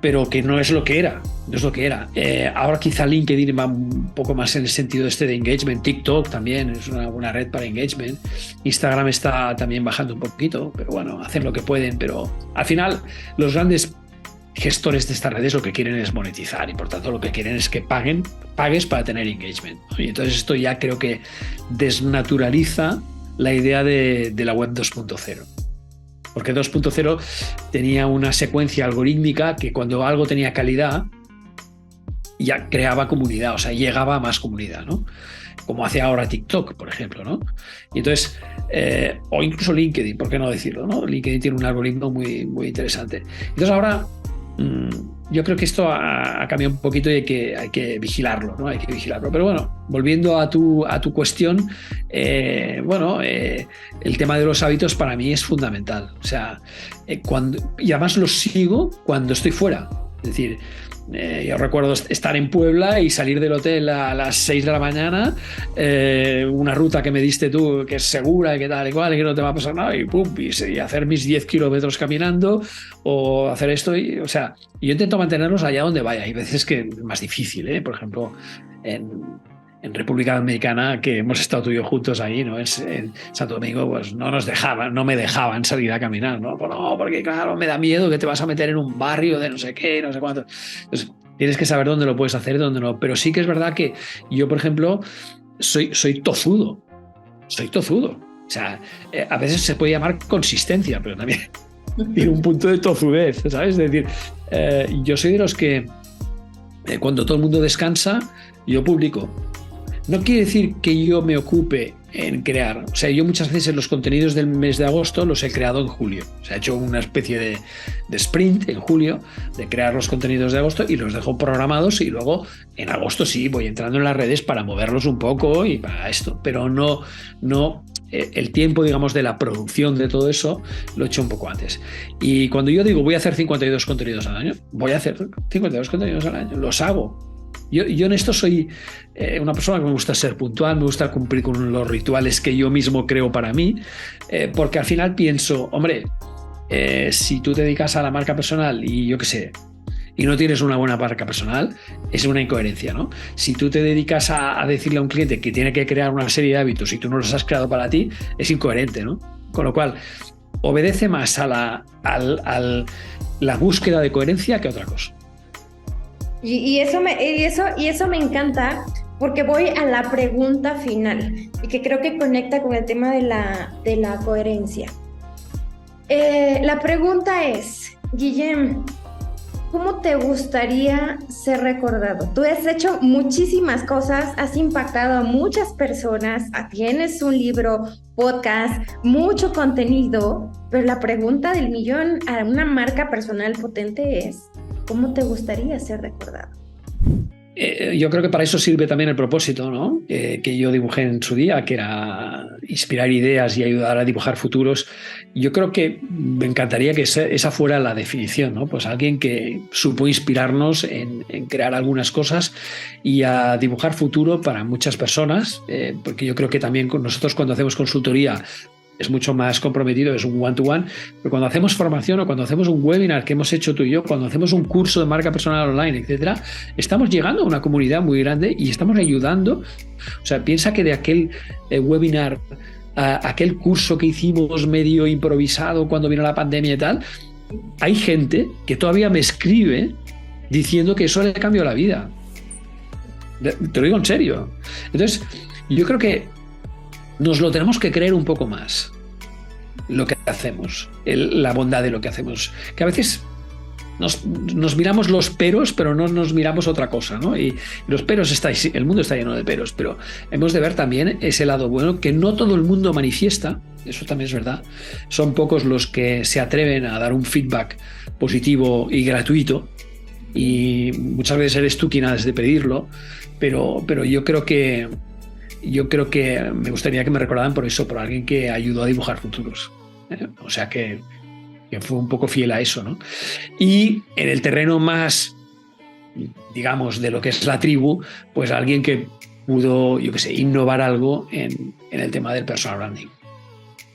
S2: pero que no es lo que era. Ahora quizá LinkedIn va un poco más en el sentido de engagement. TikTok también es una buena red para engagement. Instagram está también bajando un poquito, pero bueno, hacen lo que pueden. Pero al final los grandes gestores de estas redes lo que quieren es monetizar y por tanto lo que quieren es que pagues para tener engagement. Y entonces esto ya creo que desnaturaliza la idea de la web 2.0. Porque 2.0 tenía una secuencia algorítmica que cuando algo tenía calidad ya creaba comunidad, o sea, llegaba a más comunidad, ¿no? Como hace ahora TikTok, por ejemplo, ¿no? Y entonces, o incluso LinkedIn, ¿por qué no decirlo, no? LinkedIn tiene un algoritmo muy, muy interesante. Entonces ahora yo creo que esto ha cambiado un poquito y hay que vigilarlo, ¿no? Hay que vigilarlo. Pero bueno, volviendo a tu cuestión, el tema de los hábitos para mí es fundamental. O sea, y además los sigo cuando estoy fuera. Es decir, yo recuerdo estar en Puebla y salir del hotel a las 6 de la mañana, una ruta que me diste tú, que es segura, que tal y cual, y que no te va a pasar nada, y pum, y hacer mis 10 kilómetros caminando, o hacer esto, o sea, yo intento mantenerlos allá donde vaya. Hay veces que es más difícil, por ejemplo, en República Dominicana, que hemos estado tú y yo juntos ahí, ¿no? En Santo Domingo, pues no me dejaban salir a caminar, ¿no? Pues no, porque claro, me da miedo que te vas a meter en un barrio de no sé qué, no sé cuánto. Entonces, tienes que saber dónde lo puedes hacer y dónde no. Pero sí que es verdad que yo, por ejemplo, soy tozudo. O sea, a veces se puede llamar consistencia, pero también tiene un punto de tozudez, ¿sabes? Es decir, yo soy de los que cuando todo el mundo descansa, yo publico. No quiere decir que yo me ocupe en crear. O sea, yo muchas veces los contenidos del mes de agosto los he creado en julio. O sea, he hecho una especie de sprint en julio de crear los contenidos de agosto y los dejo programados, y luego en agosto sí voy entrando en las redes para moverlos un poco y para esto. Pero no el tiempo, digamos, de la producción de todo eso lo he hecho un poco antes. Y cuando yo digo voy a hacer 52 contenidos al año, voy a hacer 52 contenidos al año. Los hago. Yo en esto soy una persona que me gusta ser puntual, me gusta cumplir con los rituales que yo mismo creo para mí, porque al final pienso, hombre, si tú te dedicas a la marca personal y yo qué sé, y no tienes una buena marca personal, es una incoherencia, ¿no? Si tú te dedicas a decirle a un cliente que tiene que crear una serie de hábitos y tú no los has creado para ti, es incoherente, ¿no? Con lo cual, obedece más a la búsqueda de coherencia que otra cosa.
S1: Y eso me encanta, porque voy a la pregunta final y que creo que conecta con el tema de la coherencia. La pregunta es, Guillem, ¿cómo te gustaría ser recordado? Tú has hecho muchísimas cosas, has impactado a muchas personas, tienes un libro, podcast, mucho contenido, pero la pregunta del millón a una marca personal potente es, ¿cómo te gustaría ser recordado?
S2: Yo creo que para eso sirve también el propósito, ¿no? Que yo dibujé en su día, que era inspirar ideas y ayudar a dibujar futuros. Yo creo que me encantaría que esa fuera la definición, ¿no? Pues alguien que supo inspirarnos en crear algunas cosas y a dibujar futuro para muchas personas, porque yo creo que también nosotros cuando hacemos consultoría es mucho más comprometido, es un one-to-one, pero cuando hacemos formación o cuando hacemos un webinar que hemos hecho tú y yo, cuando hacemos un curso de marca personal online, etcétera, estamos llegando a una comunidad muy grande y estamos ayudando. O sea, piensa que de aquel webinar, aquel curso que hicimos medio improvisado cuando vino la pandemia y tal, hay gente que todavía me escribe diciendo que eso le cambió la vida. Te lo digo en serio. Entonces, yo creo que nos lo tenemos que creer un poco más, lo que hacemos, la bondad de lo que hacemos. Que a veces nos miramos los peros, pero no nos miramos otra cosa, ¿no? Y los peros, el mundo está lleno de peros, pero hemos de ver también ese lado bueno que no todo el mundo manifiesta, eso también es verdad. Son pocos los que se atreven a dar un feedback positivo y gratuito, y muchas veces eres tú quien has de pedirlo, pero yo creo que me gustaría que me recordaran por eso, por alguien que ayudó a dibujar futuros. O sea, que fue un poco fiel a eso, ¿no? Y en el terreno más, digamos, de lo que es la tribu, pues alguien que pudo, yo qué sé, innovar algo en el tema del personal branding.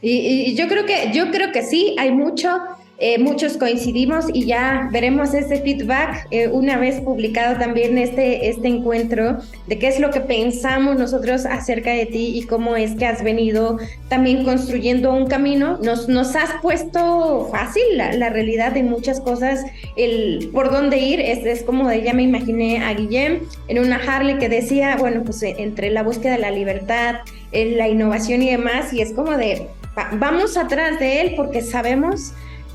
S1: Y yo creo que sí, hay muchos coincidimos y ya veremos ese feedback una vez publicado también este encuentro de qué es lo que pensamos nosotros acerca de ti y cómo es que has venido también construyendo un camino. Nos has puesto fácil la realidad de muchas cosas, el por dónde ir, es como ya me imaginé a Guillem en una Harley que decía, bueno, pues entre la búsqueda de la libertad, la innovación y demás, y es como de vamos atrás de él porque sabemos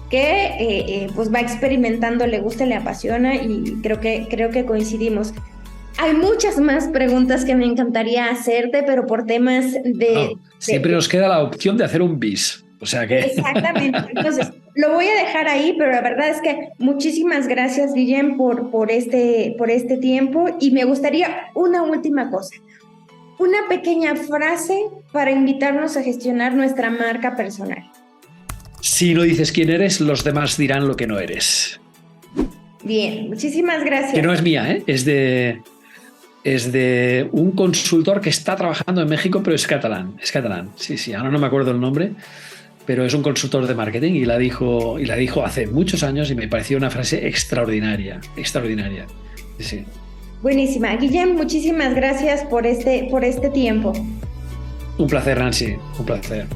S1: que pues va experimentando, le gusta, le apasiona y creo que coincidimos. Hay muchas más preguntas que me encantaría hacerte, pero por temas
S2: siempre nos queda la opción de hacer un bis. O sea que...
S1: Exactamente. Entonces, lo voy a dejar ahí, pero la verdad es que muchísimas gracias, Guillem, por este tiempo. Y me gustaría una última cosa. Una pequeña frase para invitarnos a gestionar nuestra marca personal.
S2: Si no dices quién eres, los demás dirán lo que no eres.
S1: Bien, muchísimas gracias.
S2: Que no es mía, ¿eh? Es de un consultor que está trabajando en México, pero es catalán. Es catalán, sí. Ahora no me acuerdo el nombre, pero es un consultor de marketing y la dijo hace muchos años y me pareció una frase extraordinaria. Sí.
S1: Buenísima. Guillem, muchísimas gracias por este tiempo.
S2: Un placer, Nancy, un placer.